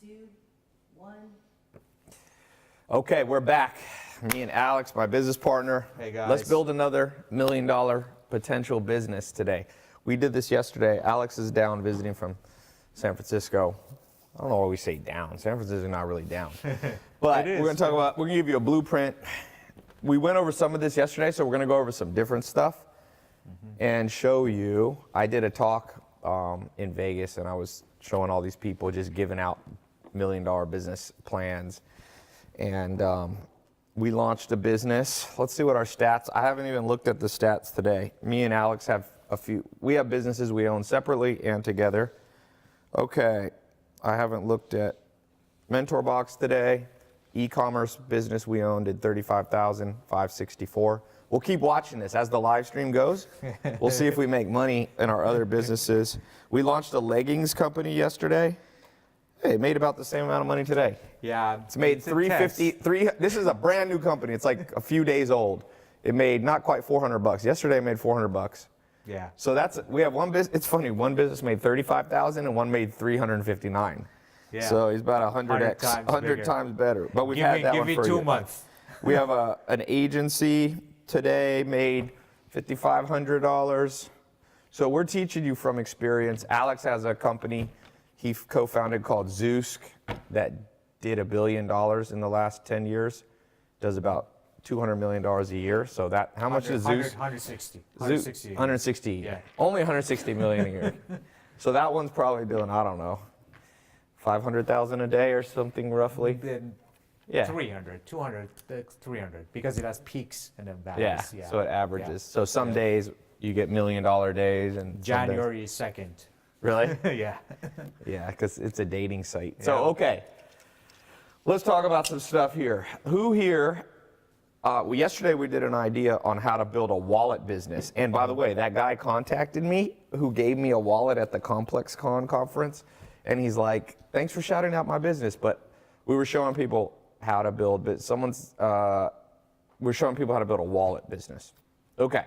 2, 1. Okay, we're back. Me and Alex, my business partner. Hey, guys. Let's build another $1 million potential business today. We did this yesterday. Alex is down visiting from San Francisco. I don't know why we say down. San Francisco is not really down. But we're going to talk about, we're going to give you a blueprint. We went over some of this yesterday, so we're going to go over some different stuff and show you. I did a talk in Vegas, and I was showing all these people just giving out $1 million business plans. And we launched a business. Let's see what our stats. I haven't even looked at the stats today. Me and Alex have a few. We have businesses we own separately and together. Okay, I haven't looked at MentorBox today. E-commerce business we own did $35,564. We'll keep watching this as the live stream goes. We'll see if we make money in our other businesses. We launched a leggings company yesterday. Hey, it made about the same amount of money today. Yeah, It's made $350. This is a brand new company. It's like a few days old. It made not quite $400. Yesterday it made $400. Yeah. So that's, we have one business. It's funny. One business made $35,000 and one made $359. Yeah. So he's about 100 times better. But we've had that one for 2 a year. months. We have an agency today made $5,500. So we're teaching you from experience. Alex has a company he co-founded called Zeusk that did $1 billion in the last 10 years. Does about $200 million a year. So that, how much is Zeusk? 160. Zeus, 160. Yeah. Only 160 million a year. So that one's probably doing, I don't know, 500,000 a day or something roughly. Then Yeah. 300, 200, 300, because it has peaks and then valleys. Yeah. So it averages. So some days you get $1 million days and some days- January 2nd. Really? Yeah. Yeah, because it's a dating site. Yeah. So, okay. Let's talk about some stuff here. Who here, yesterday we did an idea on how to build a wallet business. And by the way, that guy contacted me who gave me a wallet at the ComplexCon conference. And he's like, thanks for shouting out my business. But we were showing people how to build, we're showing people how to build a wallet business. Okay.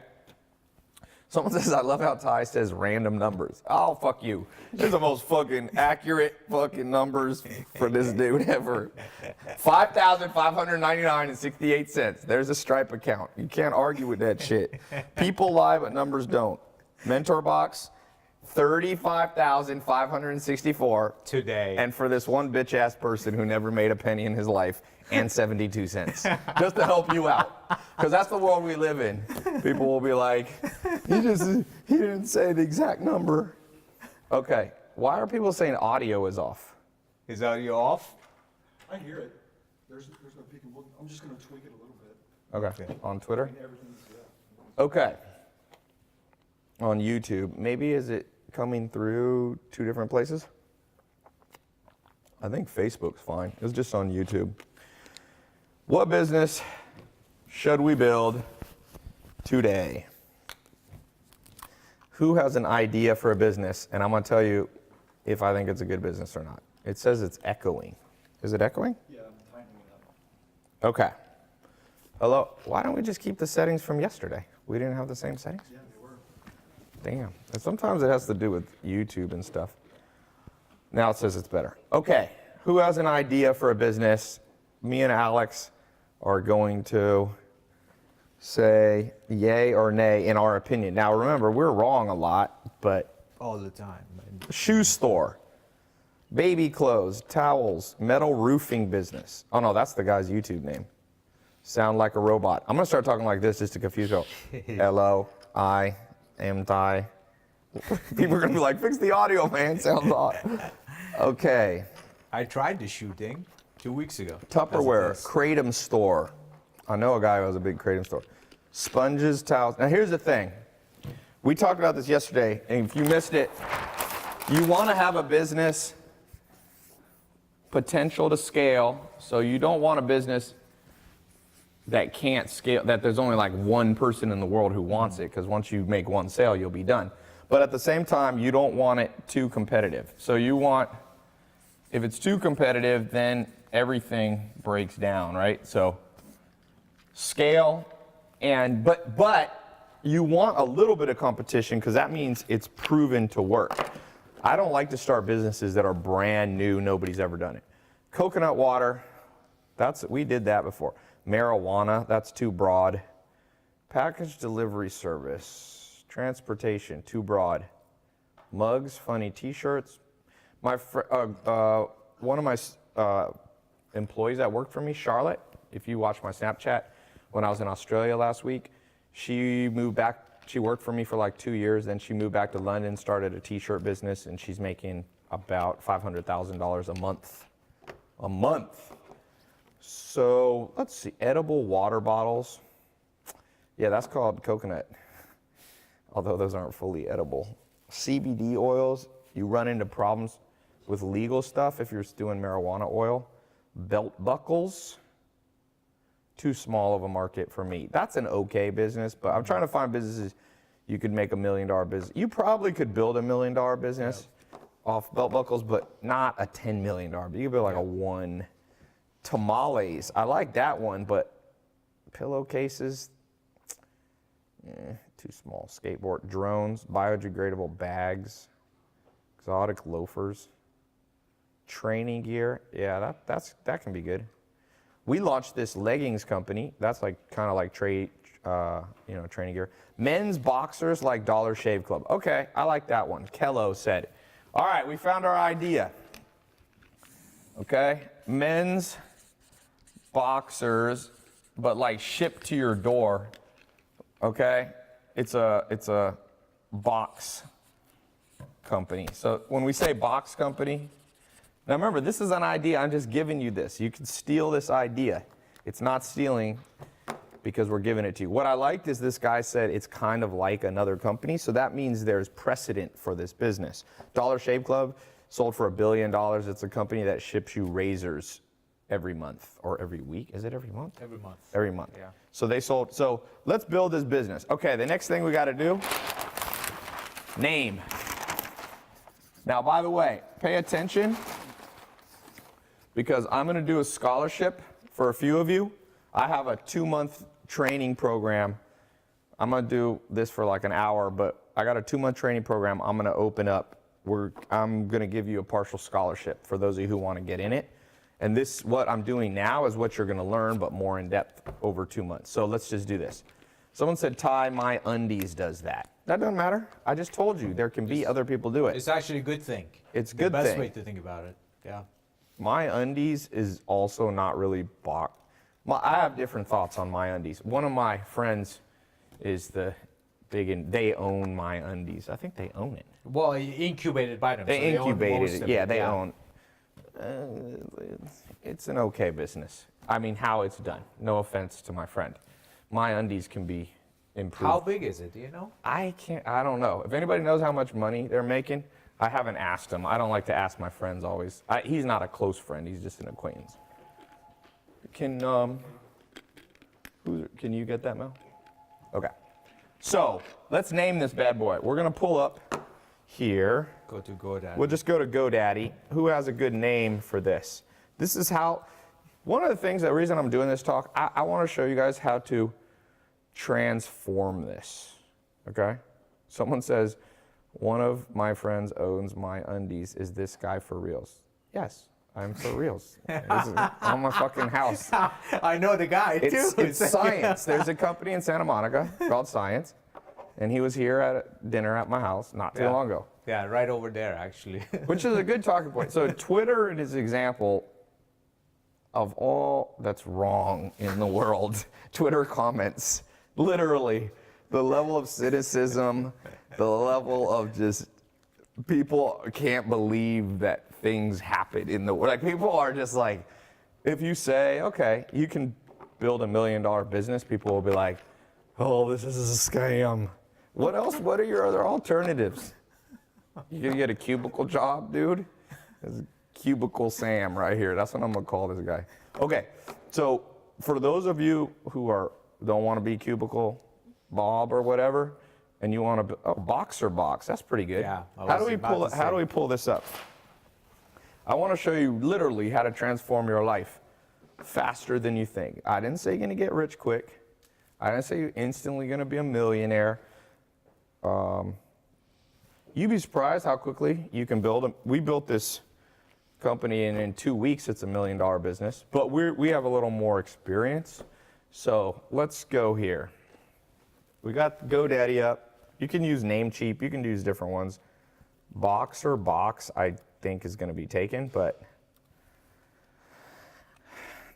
Someone says, I love how Ty says random numbers. Oh, fuck you. These are the most fucking accurate fucking numbers for this dude ever. $5,599.68. There's a Stripe account. You can't argue with that shit. People lie, but numbers don't. MentorBox, $35,564. Today. And for this one bitch ass person who never made a penny in his life, and 72 cents. Just to help you out. Because that's the world we live in. People will be like, he didn't say the exact number. Okay, why are people saying audio is off? Is audio off? I hear it. There's no peeking. I'm just going to tweak it a little bit. Okay, on Twitter? Everything's, yeah. Okay. On YouTube, maybe is it coming through 2 different places? I think Facebook's fine. It's just on YouTube. What business should we build today? Who has an idea for a business? And I'm going to tell you if I think it's a good business or not. It says it's echoing. Is it echoing? Yeah, I'm tightening it up. Okay. Hello. Why don't we just keep the settings from yesterday? We didn't have the same settings? Yeah, they were. Damn. And sometimes it has to do with YouTube and stuff. Now it says it's better. Okay. Who has an idea for a business? Me and Alex are going to say yay or nay in our opinion. Now remember, we're wrong a lot, but All the time. shoe store, baby clothes, towels, metal roofing business. Oh no, that's the guy's YouTube name. Sound like a robot. I'm gonna start talking like this just to confuse you. Hello, I am Ty. People are gonna be like, fix the audio, man. Sounds odd. Okay. I tried the shooting 2 weeks ago. Tupperware, As a test. Kratom store. I know a guy who has a big Kratom store. Sponges, towels. Now here's the thing. We talked about this yesterday, and if you missed it, you want to have a business potential to scale, so you don't want a business that can't scale, that there's only like one person in the world who wants it, because once you make one sale, you'll be done. But at the same time, you don't want it too competitive. So you want, if it's too competitive, then everything breaks down, right? So scale, and but you want a little bit of competition because that means it's proven to work. I don't like to start businesses that are brand new, nobody's ever done it. Coconut water, we did that before. Marijuana, that's too broad. Package delivery service, transportation, too broad. Mugs, funny t-shirts. One of my employees that worked for me, Charlotte, if you watch my Snapchat, when I was in Australia last week, she moved back. She worked for me for like 2 years, then she moved back to London, started a t-shirt business, and she's making about $500,000 a month. A month. So let's see, edible water bottles. Yeah, that's called coconut, although those aren't fully edible. CBD oils, you run into problems with legal stuff if you're doing marijuana oil. Belt buckles, too small of a market for me. That's an okay business, but I'm trying to find businesses you could make $1 million business. You probably could build $1 million business off belt buckles, but not a $10 million. You could build like a one. Tamales, I like that one, but pillowcases, too small. Skateboard, drones, biodegradable bags, exotic loafers, training gear. Yeah, that can be good. We launched this leggings company. That's like kind of like training gear. Men's boxers like Dollar Shave Club. Okay, I like that one. Kello said. All right, we found our idea. Okay, men's boxers, but like shipped to your door. Okay, it's a box company. So when we say box company, now remember, this is an idea. I'm just giving you this. You can steal this idea. It's not stealing because we're giving it to you. What I liked is this guy said it's kind of like another company, so that means there's precedent for this business. Dollar Shave Club sold for $1 billion. It's a company that ships you razors every month or every week. Is it every month? Every month. Every month. Yeah. So they sold. So let's build this business. Okay, the next thing we got to do, name. Now, by the way, pay attention because I'm going to do a scholarship for a few of you. I have a 2-month training program. I'm going to do this for like an hour, but I got a 2-month training program I'm going to open up. I'm going to give you a partial scholarship for those of you who want to get in it. And this, what I'm doing now is what you're going to learn, but more in depth over 2 months. So let's just do this. Someone said Ty My Undies does that. That doesn't matter. I just told you there can be other people do it. It's actually a good thing. It's a good The best thing. way to think about it. Yeah. My Undies is also not really bought. I have different thoughts on My Undies. One of my friends is they own My Undies. I think they own it. Well, incubated by them. They so own incubated most it. of Yeah, they own. It's an okay business. I mean, how it's done. No offense to my friend. My Undies can be improved. How big is it? Do you know? I don't know. If anybody knows how much money they're making, I haven't asked them. I don't like to ask my friends always. He's not a close friend. He's just an acquaintance. Can you get that, Mel? Okay. So let's name this bad boy. We're gonna pull up here. Go to GoDaddy. We'll just go to GoDaddy. Who has a good name for this? This is how. One of the things, the reason I'm doing this talk, I want to show you guys how to transform this. Okay. Someone says, one of my friends owns My Undies. Is this guy for reals? Yes, I'm for reals. This is on my fucking house. I know the guy too. It's Science. There's a company in Santa Monica called Science, and he was here at dinner at my house not too long ago. Yeah, right over there actually. Which is a good talking point. So Twitter is an example of all that's wrong in the world. Twitter comments, literally, the level of cynicism, the level of just people can't believe that things happen in the world. Like people are just like, if you say, okay, you can build $1 million business, people will be like, oh, this is a scam. What else? What are your other alternatives? You gonna get a cubicle job, dude? There's Cubicle Sam right here. That's what I'm gonna call this guy. Okay, so for those of you who don't want to be Cubicle Bob or whatever, and you want to, Boxer Box, that's pretty good. Yeah. How do we pull this up? I want to show you literally how to transform your life faster than you think. I didn't say you're gonna get rich quick. I didn't say you're instantly gonna be a millionaire. You'd be surprised how quickly you can build them. We built this company, and in 2 weeks, it's $1 million business. But we have a little more experience. So let's go here. We got GoDaddy up. You can use Namecheap. You can use different ones. Boxer Box, I think, is going to be taken, but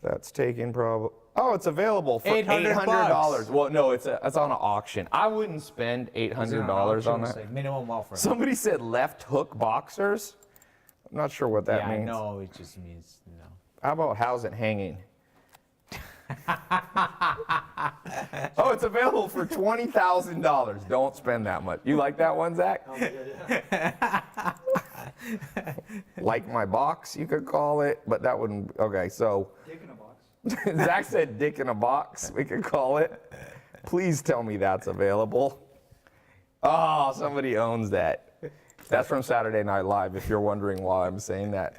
that's taken probably. Oh, it's available for $800. Well, no, it's on an auction. I wouldn't spend $800 on that. Like minimum offer. Somebody said left hook boxers. I'm not sure what that means. No, it just means no. How about how's it hanging? Oh, it's available for $20,000. Don't spend that much. You like that one, Zach? Oh, yeah. Like my box, you could call it, but that wouldn't. Okay, so Dick in a box. Zach said dick in a box, we could call it. Please tell me that's available. Oh, somebody owns that. That's from Saturday Night Live, if you're wondering why I'm saying that.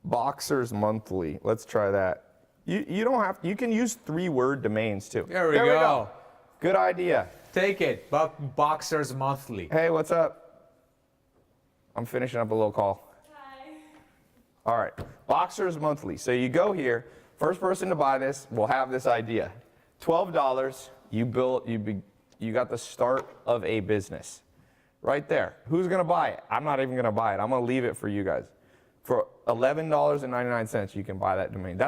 Boxers Monthly. Let's try that. You don't have. You can use 3-word domains too. There we go. Good idea. Take it. Boxers Monthly. Hey, what's up? I'm finishing up a little call. Hi. All right, Boxers Monthly. So you go here. First person to buy this will have this idea. $12. You got the start of a business, right there. Who's gonna buy it? I'm not even gonna buy it. I'm gonna leave it for you guys. For $11.99, you can buy that domain.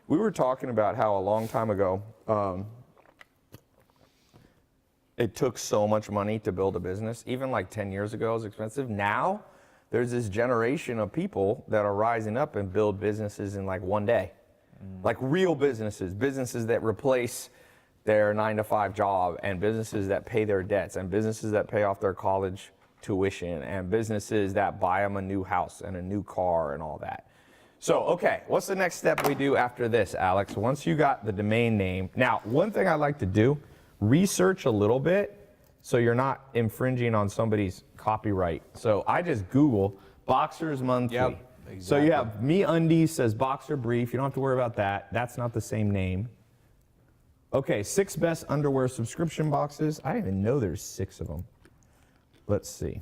We were talking about how a long time ago, it took so much money to build a business. Even like 10 years ago, it was expensive. Now, there's this generation of people that are rising up and build businesses in like one day. Like real businesses that replace their 9-to-5 job, and businesses that pay their debts, and businesses that pay off their college tuition, and businesses that buy them a new house and a new car and all that. So, okay, what's the next step we do after this, Alex? Once you got the domain name. Now, one thing I like to do, research a little bit so you're not infringing on somebody's copyright. So I just Google Boxers Monthly. Yep, So exactly. you have MeUndies says Boxer Brief. You don't have to worry about that. That's not the same name. Okay, 6 best underwear subscription boxes. I didn't even know there's 6 of them. Let's see.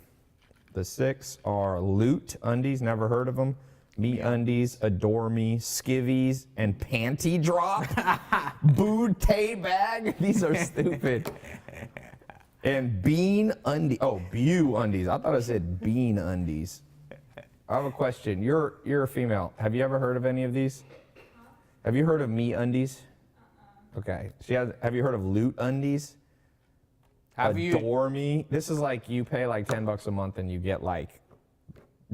The 6 are Loot Undies, never heard of them. MeUndies, Adore Me, Skivvies, and Panty Drop. Booty Bag. These are stupid. And Bean Undies. Oh, Bew Undies. I thought it said Bean Undies. I have a question. You're a female. Have you ever heard of any of these? Have you heard of MeUndies? Okay. Have you heard of Loot Undies? Adore Me. This is like you pay like $10 a month and you get like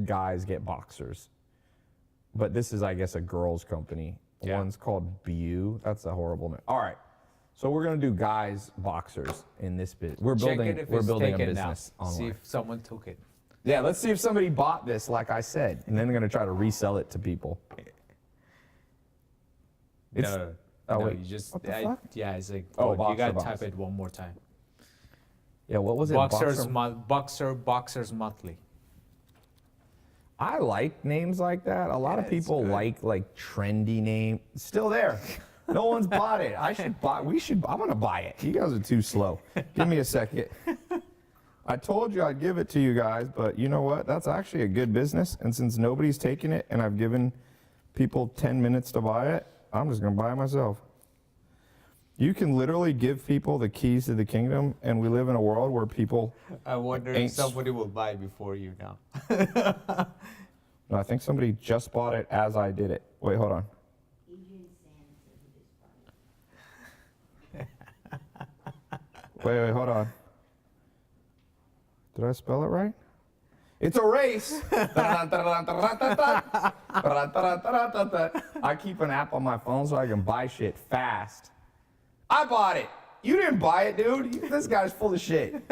guys get boxers. But this is, I guess, a girls' company. Yeah. One's called Bew. That's a horrible name. All right. So we're gonna do guys boxers in this business. We're Check building. it if We're it's building a taken now. business See online. if someone took it. Yeah. Let's see if somebody bought this, like I said, and then they're gonna try to resell it to people. It's- No. oh, No, wait. you just. What the fuck? Yeah, it's like. Oh, you Boxer gotta Box. type it one more time. Yeah. What was it? Boxers Monthly. I like names like that. A lot of Yeah, it's people good. like trendy name. It's still there. No one's bought it. I should buy. I'm gonna buy it. You guys are too slow. Give me a second. I told you I'd give it to you guys, but you know what? That's actually a good business. And since nobody's taken it, and I've given people 10 minutes to buy it, I'm just gonna buy it myself. You can literally give people the keys to the kingdom, and we live in a world where people. I wonder Ain't if somebody will buy before you now. No, I think somebody just bought it as I did it. Wait, hold on. Wait, hold on. Did I spell it right? It's a race. I keep an app on my phone so I can buy shit fast. I bought it. You didn't buy it, dude. This guy's full of shit.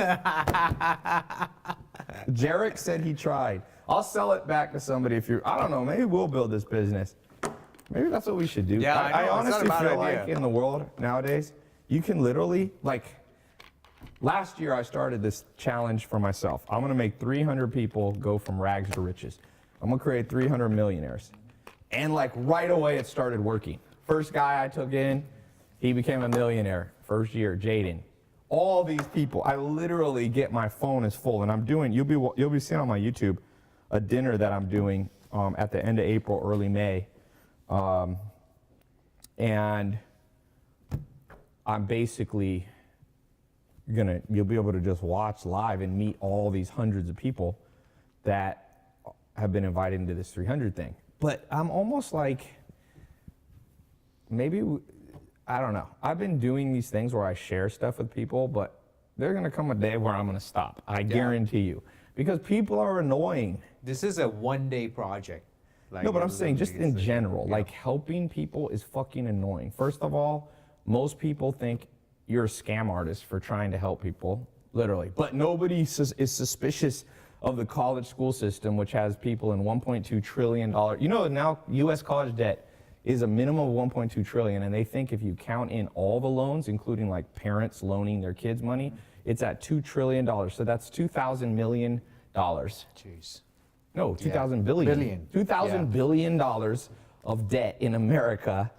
Jarek said he tried. I'll sell it back to somebody if you're, I don't know, maybe we'll build this business. Maybe that's what we should do. Yeah, I know, it's not honestly a bad feel idea. like in the world nowadays, you can literally, like, last year I started this challenge for myself. I'm gonna make 300 people go from rags to riches. I'm gonna create 300 millionaires. And like right away it started working. First guy I took in, he became a millionaire. First year, Jaden. all these people. I literally get my phone is full, and I'm doing. You'll be seeing on my YouTube a dinner that I'm doing at the end of April, early May, and I'm basically you'll be able to just watch live and meet all these hundreds of people that have been invited into this 300 thing. But I'm almost like, maybe, I don't know. I've been doing these things where I share stuff with people, but there's going to come a day where I'm going to stop. I guarantee you. Because people are annoying. This is a one-day project. No, but I'm saying just in general, like helping people is fucking annoying. First of all, most people think you're a scam artist for trying to help people, literally. But nobody is suspicious of the college school system, which has people in $1.2 trillion. You know, now U.S. college debt is a minimum of $1.2 trillion, and they think if you count in all the loans, including like parents loaning their kids money, it's at $2 trillion. So that's $2,000 million. Jeez. No, 2,000 billion. Billion. $2,000 billion of debt in America.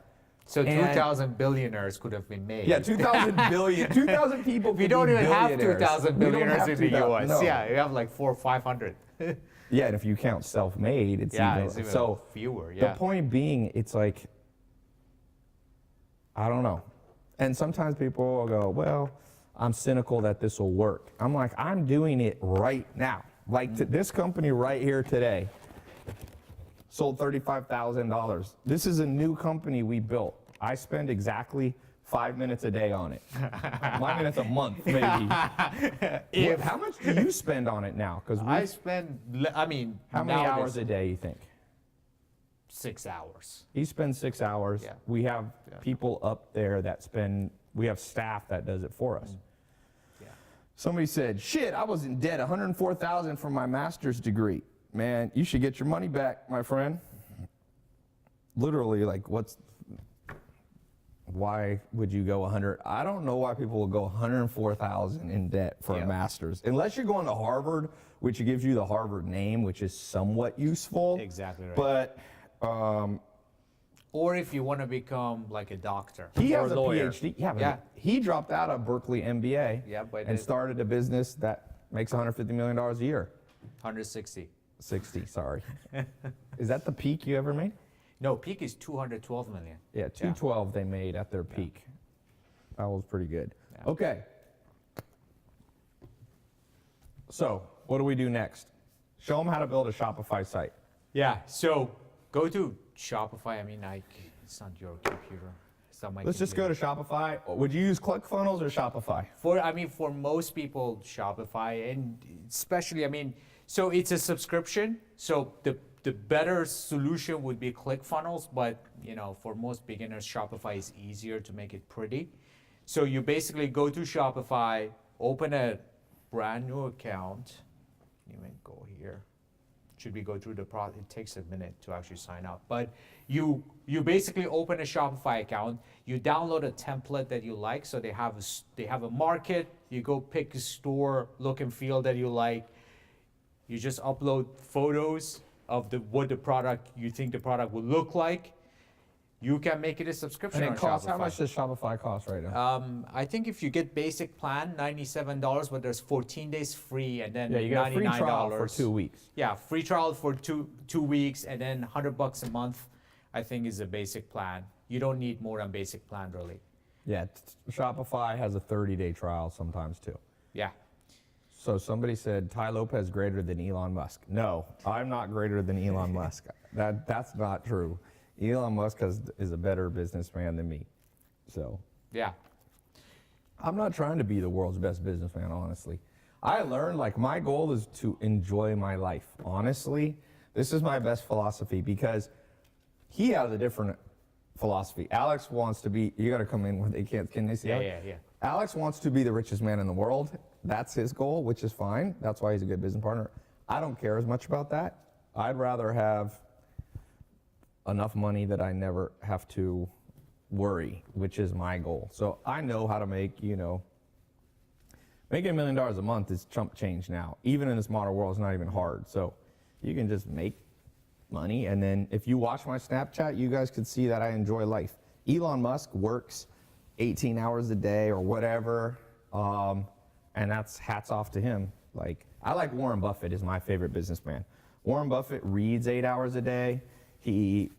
So And- 2,000 billionaires could have been made. Yeah, 2,000 billion. 2,000 people. We could don't be even have billionaires. 2,000 We don't billionaires have in the 2,000 U.S. no. Yeah, you have like 400 or 500. Yeah, and if you count self-made, it's Yeah, even, it's even so. fewer. The Yeah. point being, it's like, I don't know. And sometimes people will go, well, I'm cynical that this will work. I'm like, I'm doing it right now. Like this company right here today sold $35,000. This is a new company we built. I spend exactly 5 minutes a day on it. 5 minutes a month, maybe. How much do you spend on it now? Because I spend, I mean, how many nowadays, hours a day you think? 6 hours. He spends 6 hours. Yeah. We have people up there that spend, we have staff that does it for us. Yeah. Somebody said, shit, I was in debt, $104,000 for my master's degree. Man, you should get your money back, my friend. Literally, like, why would you go 100? I don't know why people will go 104,000 in debt for a master's. Unless you're going to Harvard, which gives you the Harvard name, which is somewhat useful. Exactly right. But Or if you want to become like a doctor he or has a lawyer. PhD. Yeah, but Yeah. he dropped out of Berkeley MBA Yeah, but and it- started a business that makes $150 million a year. 160. 60, sorry. Is that the peak you ever made? No, peak is 212 million. Yeah, 212 they made at their peak. That was pretty good. Yeah. Okay. So, what do we do next? Show them how to build a Shopify site. Yeah, so go to Shopify. I mean, it's not your computer. It's not my Let's just go to Shopify. Would you use ClickFunnels or Shopify? For most people, Shopify, and especially, I mean, so it's a subscription. So the better solution would be ClickFunnels, but for most beginners, Shopify is easier to make it pretty. So you basically go to Shopify, open a brand new account. You may go here. Should we go through the process? It takes a minute to actually sign up. But you basically open a Shopify account. You download a template that you like. So they have a market. You go pick a store look and feel that you like. You just upload photos of what the product you think the product will look like. You can make it a subscription And on it costs, Shopify. how much does Shopify cost right now? I think if you get basic plan, $97, but there's 14 days free, and then Yeah, you get a free $99. trial for 2 weeks. Yeah, free trial for two weeks, and then $100 a month, I think, is a basic plan. You don't need more than basic plan, really. Yeah, Shopify has a 30-day trial sometimes too. Yeah. So somebody said Ty Lopez greater than Elon Musk. No, I'm not greater than Elon Musk. That's not true. Elon Musk is a better businessman than me. So Yeah. I'm not trying to be the world's best businessman, honestly. I learned, like, my goal is to enjoy my life. Honestly, this is my best philosophy because he has a different philosophy. Alex wants to be, you got to come in when they can't, can they see? Yeah, Alex? yeah. Alex wants to be the richest man in the world. That's his goal, which is fine. That's why he's a good business partner. I don't care as much about that. I'd rather have enough money that I never have to worry, which is my goal. So I know how to make, making $1 million a month is chump change now. Even in this modern world, it's not even hard. So you can just make money. And then if you watch my Snapchat, you guys could see that I enjoy life. Elon Musk works 18 hours a day or whatever. And that's hats off to him. Like, I like Warren Buffett is my favorite businessman. Warren Buffett reads 8 hours a day. He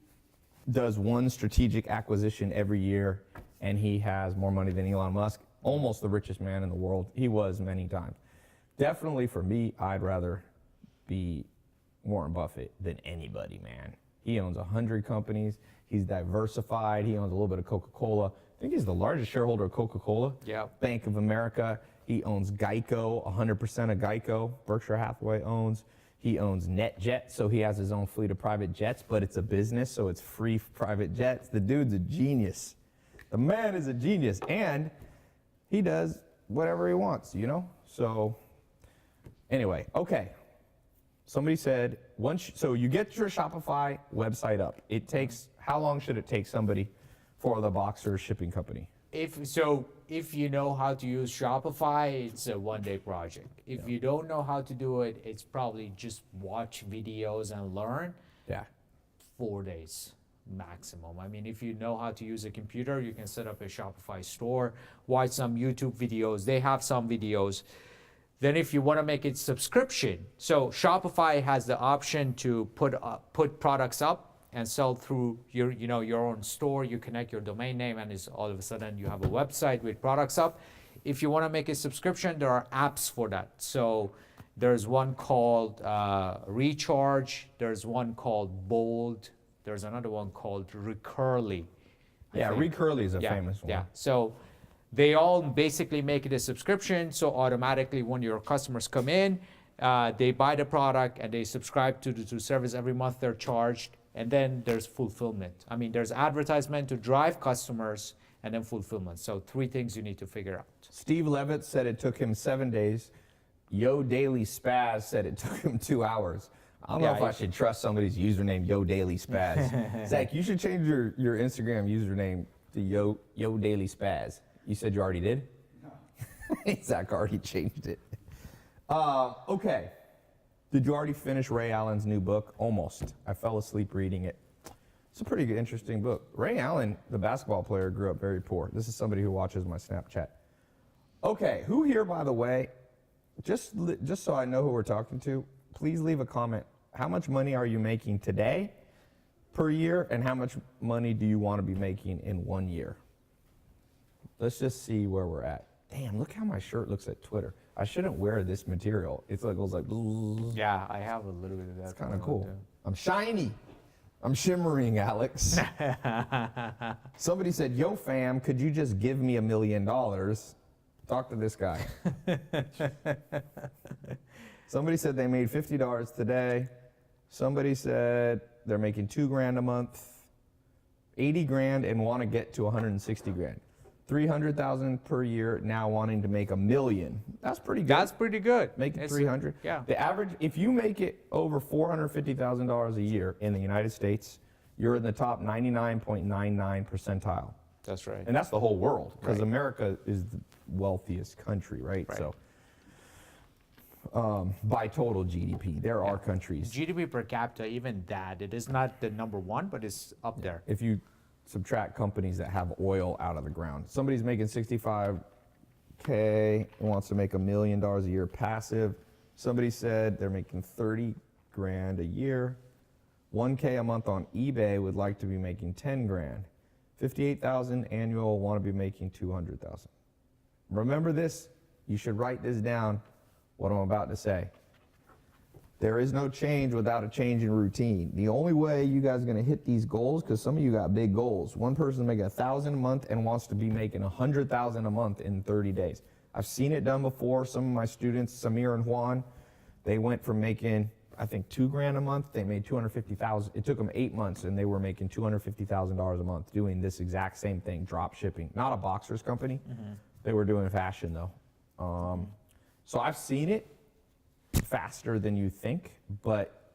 does one strategic acquisition every year, and he has more money than Elon Musk, almost the richest man in the world. He was many times. Definitely for me, I'd rather be Warren Buffett than anybody, man. He owns 100 companies. He's diversified. He owns a little bit of Coca-Cola. I think he's the largest shareholder of Coca-Cola. Yep. Bank of America. He owns Geico, 100% of Geico. Berkshire Hathaway owns. He owns NetJet, so he has his own fleet of private jets, but it's a business, so it's free private jets. The dude's a genius. The man is a genius, and he does whatever he wants, you know? So anyway, okay. Somebody said, so you get your Shopify website up. It takes, how long should it take somebody for the Boxer shipping company? If you know how to use Shopify, it's a one-day project. If you don't know how to do it, it's probably just watch videos and learn. Yeah. 4 days maximum. I mean, if you know how to use a computer, you can set up a Shopify store, watch some YouTube videos. They have some videos. Then if you want to make it subscription, so Shopify has the option to put products up and sell through your own store. You connect your domain name, and it's all of a sudden you have a website with products up. If you want to make a subscription, there are apps for that. So there's one called Recharge. There's one called Bold. There's another one called Recurly. Yeah, Recurly is a famous one. Yeah. So they all basically make it a subscription. So automatically, when your customers come in, they buy the product and they subscribe to the service every month. They're charged. And then there's fulfillment. I mean, there's advertisement to drive customers and then fulfillment. So 3 things you need to figure out. Steve Levitt said it took him 7 days. Yo Daily Spaz said it took him 2 hours. I don't know if I should trust somebody's username, Yo Daily Spaz. Zach, you should change your Instagram username to Yo Daily Spaz. You said you already did? No. Zach already changed it. Okay. Did you already finish Ray Allen's new book? Almost. I fell asleep reading it. It's a pretty good, interesting book. Ray Allen, the basketball player, grew up very poor. This is somebody who watches my Snapchat. Okay, who here, by the way, just so I know who we're talking to, please leave a comment. How much money are you making today per year, and how much money do you want to be making in 1 year? Let's just see where we're at. Damn, look how my shirt looks at Twitter. I shouldn't wear this material. It's like, it goes like, Yeah, I have a little bit of that. it's kind of cool. I'm shiny. I'm shimmering, Alex. Somebody said, yo fam, could you just give me $1 million? Talk to this guy. Somebody said they made $50 today. Somebody said they're making $2,000 a month, 80 grand, and want to get to 160 grand. 300,000 per year, now wanting to make $1 million. That's pretty good. That's pretty good. Making 300. Yeah. The average, if you make it over $450,000 a year in the United States, you're in the top 99.99 percentile. That's right. And that's the whole world, because Right. America is the wealthiest country, right? Right. So, by total GDP, there are countries. GDP per capita, even that, it is not the number 1, but it's up there. If you subtract companies that have oil out of the ground, somebody's making 65K and wants to make $1 million a year passive. Somebody said they're making 30 grand a year. 1K a month on eBay would like to be making 10 grand. 58,000 annual, want to be making 200,000. Remember this, you should write this down, what I'm about to say. There is no change without a change in routine. The only way you guys are going to hit these goals, because some of you got big goals. One person's making $1,000 a month and wants to be making $100,000 a month in 30 days. I've seen it done before. Some of my students, Samir and Juan, they went from making, I think, $2,000 a month. They made $250,000. It took them 8 months, and they were making $250,000 a month doing this exact same thing, drop shipping. Not a boxers company. Mm-hmm. They were doing fashion though. So I've seen it faster than you think, but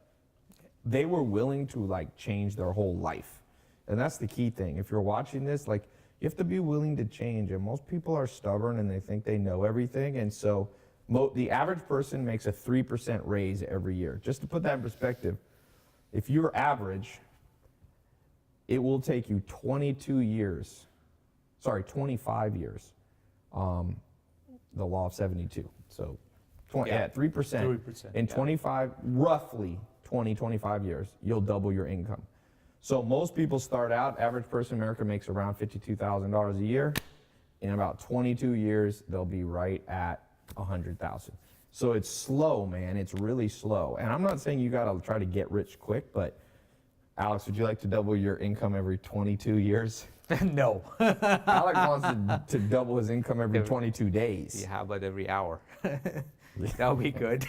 they were willing to like change their whole life. And that's the key thing. If you're watching this, like, you have to be willing to change. And most people are stubborn and they think they know everything. And so the average person makes a 3% raise every year. Just to put that in perspective, if you're average, it will take you 25 years the law of 72. So, Yeah. 3%. 3%, In yeah. 25 years, you'll double your income. So most people start out, average person in America makes around $52,000 a year. In about 22 years, they'll be right at 100,000. So it's slow, man. It's really slow. And I'm not saying you got to try to get rich quick, but Alex, would you like to double your income every 22 years? No. Alex wants to double his income every 22 days. Yeah, how about every hour? That would be good.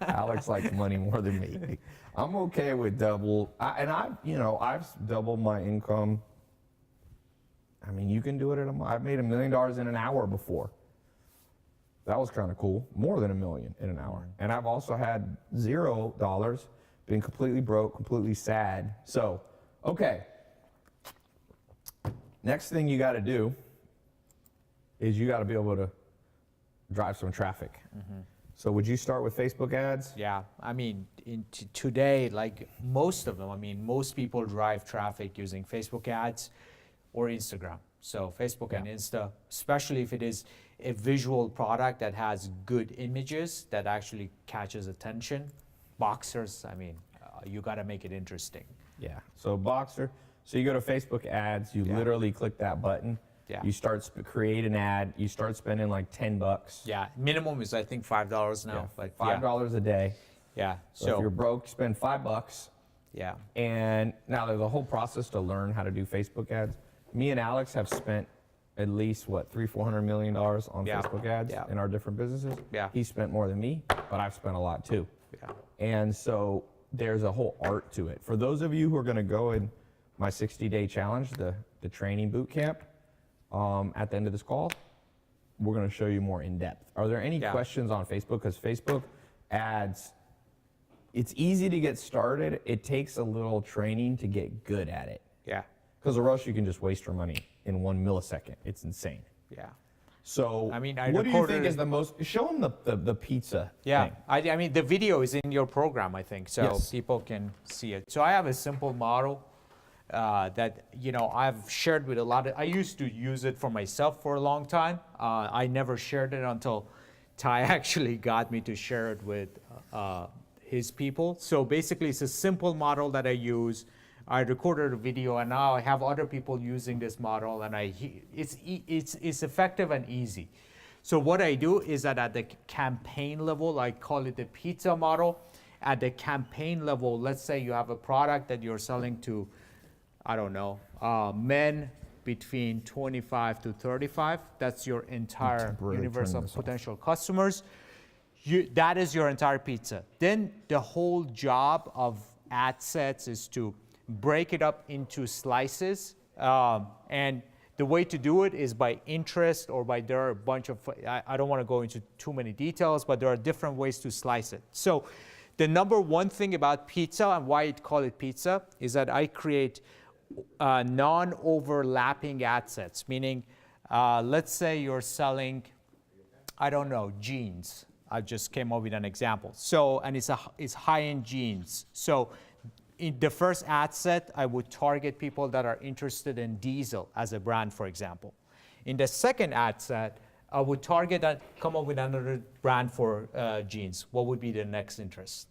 Alex likes money more than me. I'm okay with double, I've doubled my income. I mean, you can do it I've made $1 million in an hour before. That was kind of cool. More than $1 million in an hour. And I've also had $0, been completely broke, completely sad. So, okay. Next thing you got to do is you got to be able to drive some traffic. So would you start with Facebook ads? Yeah, I mean, today, like most of them, I mean, most people drive traffic using Facebook ads or Instagram. So Facebook and Insta, especially if it is a visual product that has good images that actually catches attention. Boxers, I mean, you got to make it interesting. Yeah. So Boxer. So you go to Facebook ads, you literally click that button. Yeah. You start create an ad. You start spending like $10. Yeah, minimum is I think $5 now. Yeah, But $5 a day. Yeah. So if you're broke, spend $5. Yeah. And now there's a whole process to learn how to do Facebook ads. Me and Alex have spent at least $300-400 million on Yeah. Facebook ads Yeah. in our different businesses. Yeah. He spent more than me, but I've spent a lot too. Yeah. And so there's a whole art to it. For those of you who are going to go in my 60-day challenge, the training boot camp, at the end of this call, we're going to show you more in depth. Are there any Yeah. questions on Facebook? Because Facebook ads, it's easy to get started. It takes a little training to get good at it. Yeah. Because or else you can just waste your money in 1 millisecond. It's insane. Yeah. So I mean, I what do you think recorded- is the most, show them the pizza Yeah, thing. I mean, the video is in your program, I think, so Yes. people can see it. So I have a simple model that, I've shared with a lot of, I used to use it for myself for a long time. I never shared it until Ty actually got me to share it with his people. So basically, it's a simple model that I use. I recorded a video, and now I have other people using this model, and it's effective and easy. So what I do is that at the campaign level, I call it the pizza model. At the campaign level, let's say you have a product that you're selling to, I don't know, men between 25 to 35. That's your entire temporarily universe turn of this off. potential customers. That is your entire pizza. Then the whole job of ad sets is to break it up into slices. And the way to do it is by interest or there are a bunch of, I don't want to go into too many details, but there are different ways to slice it. So the number one thing about pizza and why I call it pizza is that I create non-overlapping ad sets, meaning let's say you're selling, I don't know, jeans. I just came up with an example. So, and it's high-end jeans. So in the first ad set, I would target people that are interested in Diesel as a brand, for example. In the second ad set, I would target and come up with another brand for jeans. What would be the next interest?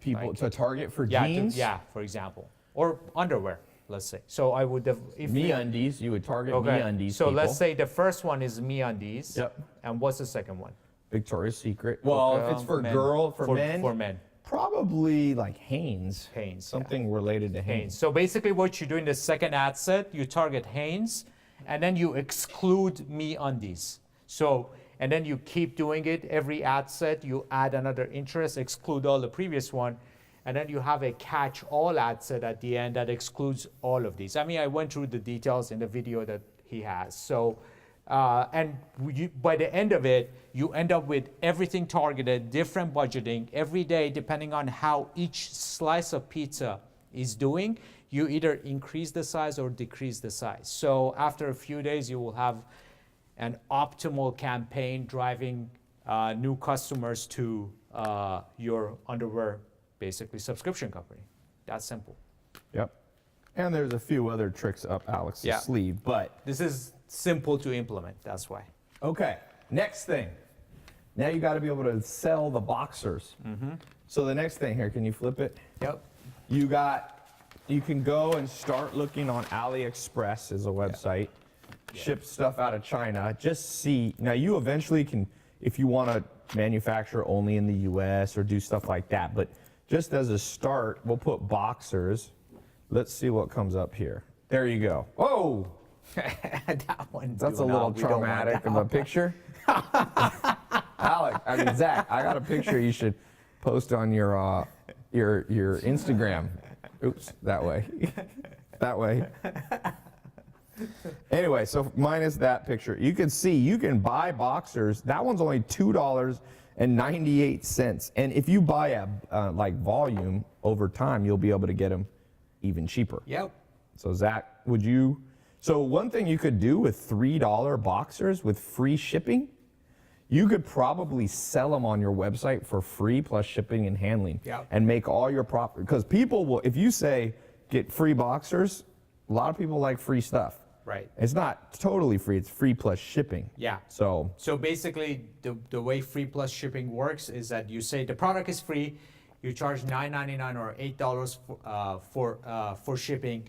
People Right. to target for Yeah, jeans? for example. Or underwear, let's say. So I would, if we- MeUndies, you would target MeUndies So people. let's say the first one is MeUndies. Yep. And what's the second one? Victoria's Secret. Well, if it's for Men. for men, For men. probably like Hanes. Hanes, yeah. Something related to Hanes. Hanes. So basically what you do in the second ad set, you target Hanes, and then you exclude MeUndies. So, and then you keep doing it. Every ad set, you add another interest, exclude all the previous one, and then you have a catch-all ad set at the end that excludes all of these. I mean, I went through the details in the video that he has. So, by the end of it, you end up with everything targeted, different budgeting every day, depending on how each slice of pizza is doing. You either increase the size or decrease the size. So after a few days, you will have an optimal campaign driving new customers to your underwear, basically subscription company. That's simple. Yep. And there's a few other tricks up Alex's Yeah. sleeve, but This is simple to implement. That's why. okay. next thing. Now you got to be able to sell the boxers. So the next thing here, can you flip it? Yep. You can go and start looking on AliExpress as a website, ship stuff out of China, just see. Now you eventually can, if you want to manufacture only in the US or do stuff like that, but just as a start, we'll put boxers. Let's see what comes up here. There you go. Whoa, That one. that's a little traumatic of a picture. Alec, I mean Zach, I got a picture you should post on your Instagram. Oops, that way. That way. Anyway, so minus that picture, you can see you can buy boxers. That one's only $2.98, and if you buy a like volume over time, you'll be able to get them even cheaper. Yep. So Zach, would you? So one thing you could do with $3 boxers with free shipping, you could probably sell them on your website for free plus shipping and handling, Yep. and make all your profit. Because people will, if you say get free boxers, a lot of people like free stuff. Right. It's not totally free; it's free plus shipping. Yeah. So So basically, the way free plus shipping works is that you say the product is free, you charge $9.99 or $8 for shipping.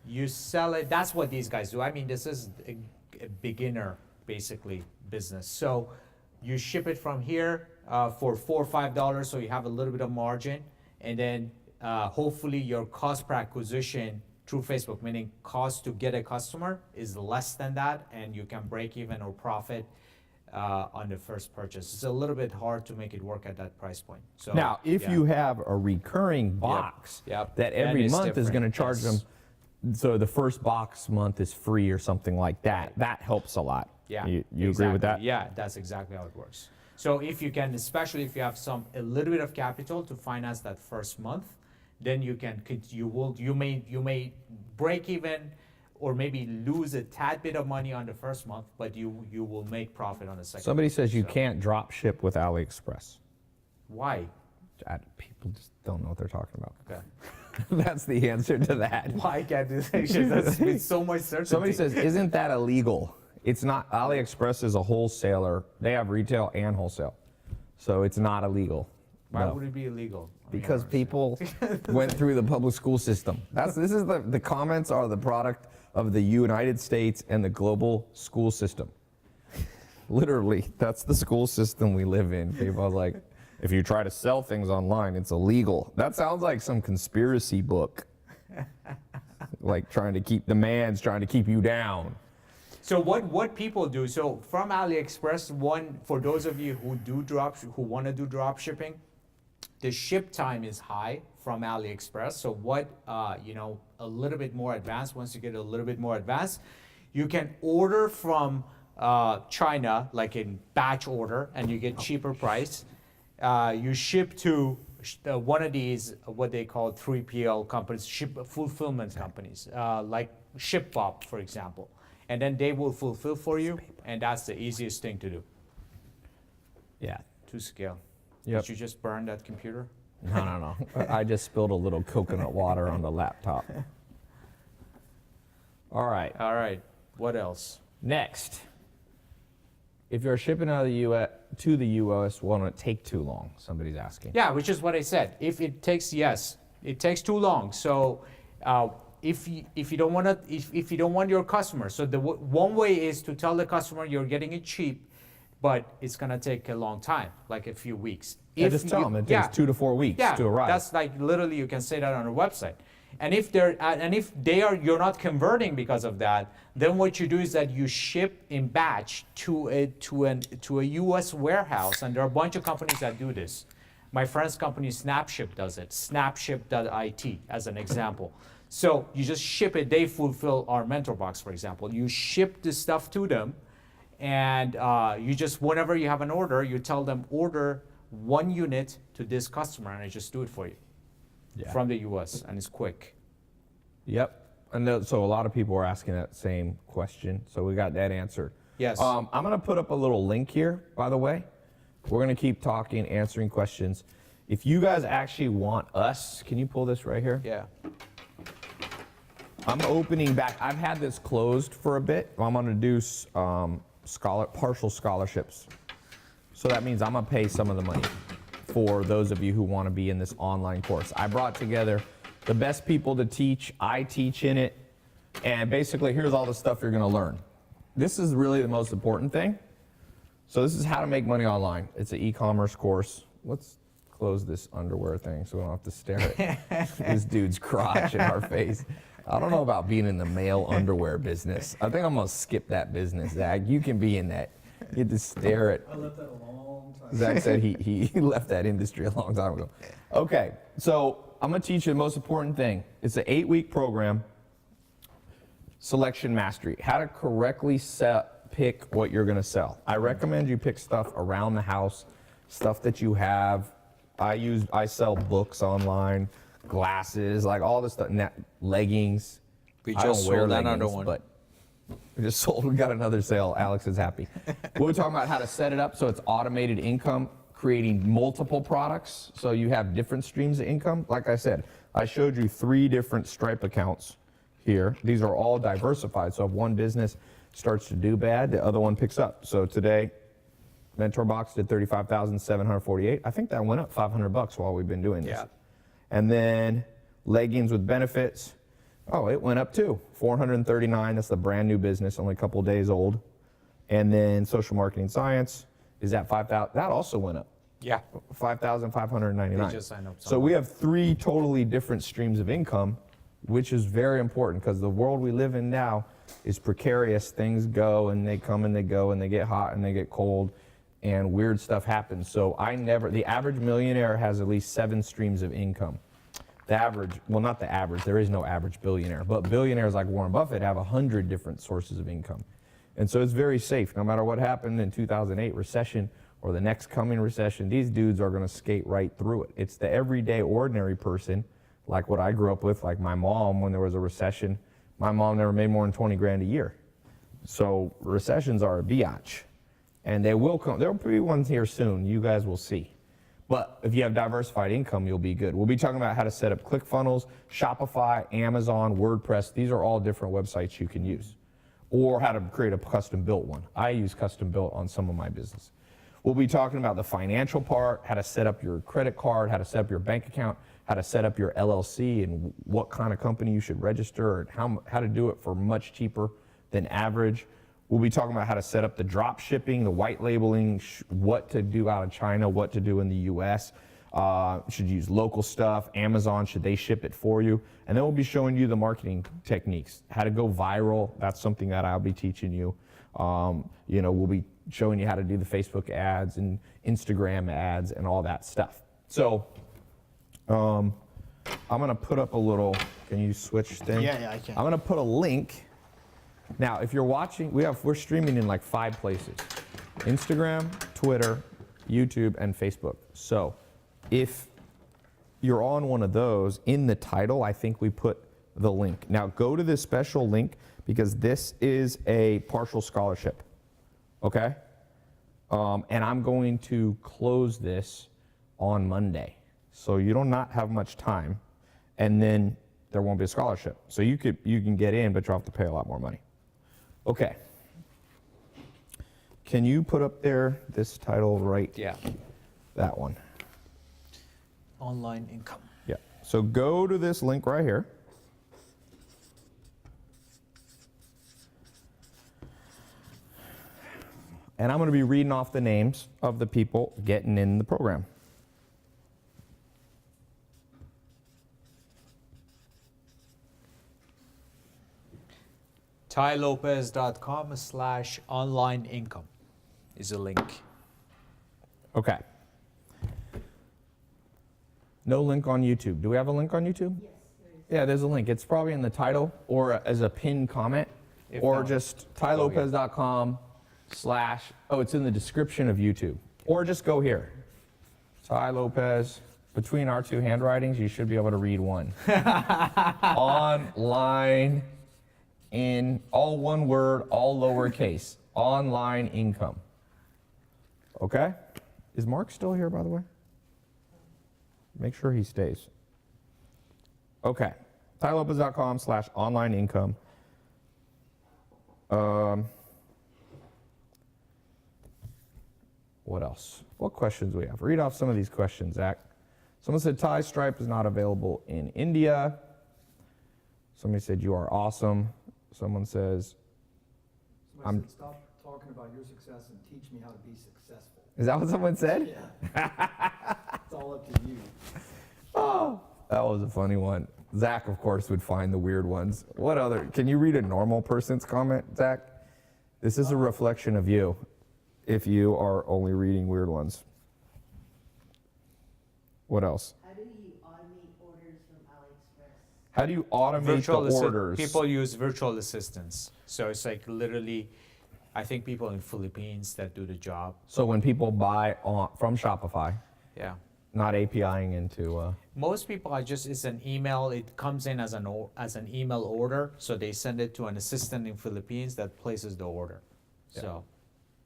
You sell it. That's what these guys do. I mean, this is a beginner basically business. So you ship it from here for $4 or $5, so you have a little bit of margin, and then hopefully your cost per acquisition through Facebook, meaning cost to get a customer, is less than that, and you can break even or profit on the first purchase. It's a little bit hard to make it work at that price point. So now, if yeah. you have a recurring box Yep. that Then every it's month is going to different. charge Yes. them, so the first box month is free or something like that, that helps a lot. Yeah, You agree with that? exactly. Yeah, that's exactly how it works. So if you can, especially if you have a little bit of capital to finance that first month, then you may break even or maybe lose a tad bit of money on the first month, but you will make profit on the second. Somebody month. says you So, can't drop ship with AliExpress. Why? People just don't know what they're talking about. Okay. That's the answer to that. Why can't do that? That's with so much certainty. Somebody says, isn't that illegal? It's not. AliExpress is a wholesaler. They have retail and wholesale. So it's not illegal. Why No. would it be illegal? I mean, Because or- people went through the public school system. This is the comments are the product of the United States and the global school system. Literally, that's the school system we live in. People are like, if you try to sell things online, it's illegal. That sounds like some conspiracy book. Like trying to keep you down. So what people do, so from AliExpress, for those of you who want to do drop shipping, the ship time is high from AliExpress. So a little bit more advanced, once you get a little bit more advanced, you can order from China, like in batch order, and you get cheaper price. You ship to one of these, what they call 3PL companies, fulfillment companies, like ShipBob, for example. And then they will fulfill for you, and that's the easiest thing to do, Yeah. to scale. Yep. Did you just burn that computer? No. I just spilled a little coconut water on the laptop. All right. All right, what else? Next. If you're shipping out of the U.S. to the U.S., won't it take too long? Somebody's asking. Yeah, which is what I said. If it takes too long. So if you don't want your customer, so one way is to tell the customer you're getting it cheap, but it's gonna take a long time, like a few weeks. Just tell them it takes 2 to 4 weeks to arrive. That's like literally you can say that on a website. And if you're not converting because of that, then what you do is that you ship in batch to a U.S. warehouse, and there are a bunch of companies that do this. My friend's company Snapship does it, Snapship.it as an example. So you just ship it. They fulfill our mentor box, for example. You ship the stuff to them, and you just, whenever you have an order, you tell them order 1 unit to this customer, and I just do it for you from the U.S. and it's quick. Yep. And so a lot of people are asking that same question. So we got that answered. Yes. I'm going to put up a little link here, by the way. We're going to keep talking, answering questions. If you guys actually want us, can you pull this right here? Yeah. I'm opening back. I've had this closed for a bit. I'm going to do partial scholarships. So that means I'm gonna pay some of the money for those of you who want to be in this online course. I brought together the best people to teach. I teach in it, and basically here's all the stuff you're gonna learn. This is really the most important thing. So this is how to make money online. It's an e-commerce course. Let's close this underwear thing so we don't have to stare at this dude's crotch in our face. I don't know about being in the male underwear business. I think I'm gonna skip that business, Zach. You can be in that. You get to stare at. I left that a long time. Zach said he left that industry a long time ago. Okay, so I'm gonna teach you the most important thing. It's an 8-week program, selection mastery, how to correctly pick what you're gonna sell. I recommend you pick stuff around the house, stuff that you have. I sell books online, glasses, like all this stuff, leggings. We I don't just wear sold leggings, another one. but we just sold, we got another sale. Alex is happy. We're talking about how to set it up so it's automated income, creating multiple products so you have different streams of income. Like I said, I showed you 3 different Stripe accounts here. These are all diversified. So if one business starts to do bad, the other one picks up. So today, MentorBox did $35,748. I think that went up $500 while we've been doing this. Yeah. And then leggings with benefits. Oh, it went up too. $439. That's the brand new business, only a couple days old. And then social marketing science is at $5,000. That also went up. Yeah. $5,599. They just signed up So we have 3 totally different streams of income, which is very important because the world we live in now is precarious. Things go and they come and they go and they get hot and they get cold and weird stuff happens. So the average millionaire has at least 7 streams of income. The average, well, not the average, there is no average billionaire, but billionaires like Warren Buffett have 100 different sources of income. And so it's very safe. No matter what happened in 2008 recession or the next coming recession, these dudes are gonna skate right through it. It's the everyday ordinary person, like what I grew up with, like my mom, when there was a recession, my mom never made more than 20 grand a year. So recessions are a biatch. And they will come, there'll be ones here soon, you guys will see. But if you have diversified income, you'll be good. We'll be talking about how to set up ClickFunnels, Shopify, Amazon, WordPress. These are all different websites you can use. Or how to create a custom built one. I use custom built on some of my business. We'll be talking about the financial part, how to set up your credit card, how to set up your bank account, how to set up your LLC and what kind of company you should register and how to do it for much cheaper than average. We'll be talking about how to set up the drop shipping, the white labeling, what to do out of China, what to do in the US. Should you use local stuff? Amazon, should they ship it for you? And then we'll be showing you the marketing techniques, how to go viral. That's something that I'll be teaching you. We'll be showing you how to do the Facebook ads and Instagram ads and all that stuff. So I'm gonna put up a little, can you switch thing? Yeah, I can. I'm gonna put a link. Now, if you're watching, we're streaming in like 5 places: Instagram, Twitter, YouTube, and Facebook. So if you're on one of those, in the title, I think we put the link. Now go to this special link because this is a partial scholarship, okay? And I'm going to close this on Monday. So you do not have much time, and then there won't be a scholarship. So you can get in, but you'll have to pay a lot more money. Okay. Can you put up there this title right? Yeah. That one. Online income. Yeah. So go to this link right here. And I'm going to be reading off the names of the people getting in the program. TaiLopez.com/online income is a link. Okay. No link on YouTube. Do we have a link on YouTube? Yes. Yeah, there's a link. It's probably in the title or as a pinned comment, or not, just TaiLopez.com/ it's in the description of YouTube. Or just go here. Tai Lopez. Between our 2 handwritings, you should be able to read one. Online in all one word, all lowercase. Online income. Okay? Is Mark still here, by the way? Make sure he stays. Okay. TaiLopez.com/online income. What else? What questions do we have? Read off some of these questions, Zach. Someone said Thai Stripe is not available in India. Somebody said you are awesome. Someone says, Somebody said, stop talking about your success and teach me how to be successful. is that what someone said? Yeah. It's all up to you. Oh, that was a funny one. Zach, of course, would find the weird ones. What other? Can you read a normal person's comment, Zach? This is a reflection of you if you are only reading weird ones. What else? How do you automate orders from AliExpress? How do you automate the orders? People use virtual assistants. So it's like literally, I think people in Philippines that do the job. So when people buy from Shopify, Yeah. not APIing into. Most people are just, it's an email. It comes in as an email order. So they send it to an assistant in Philippines that places the order. Yeah. So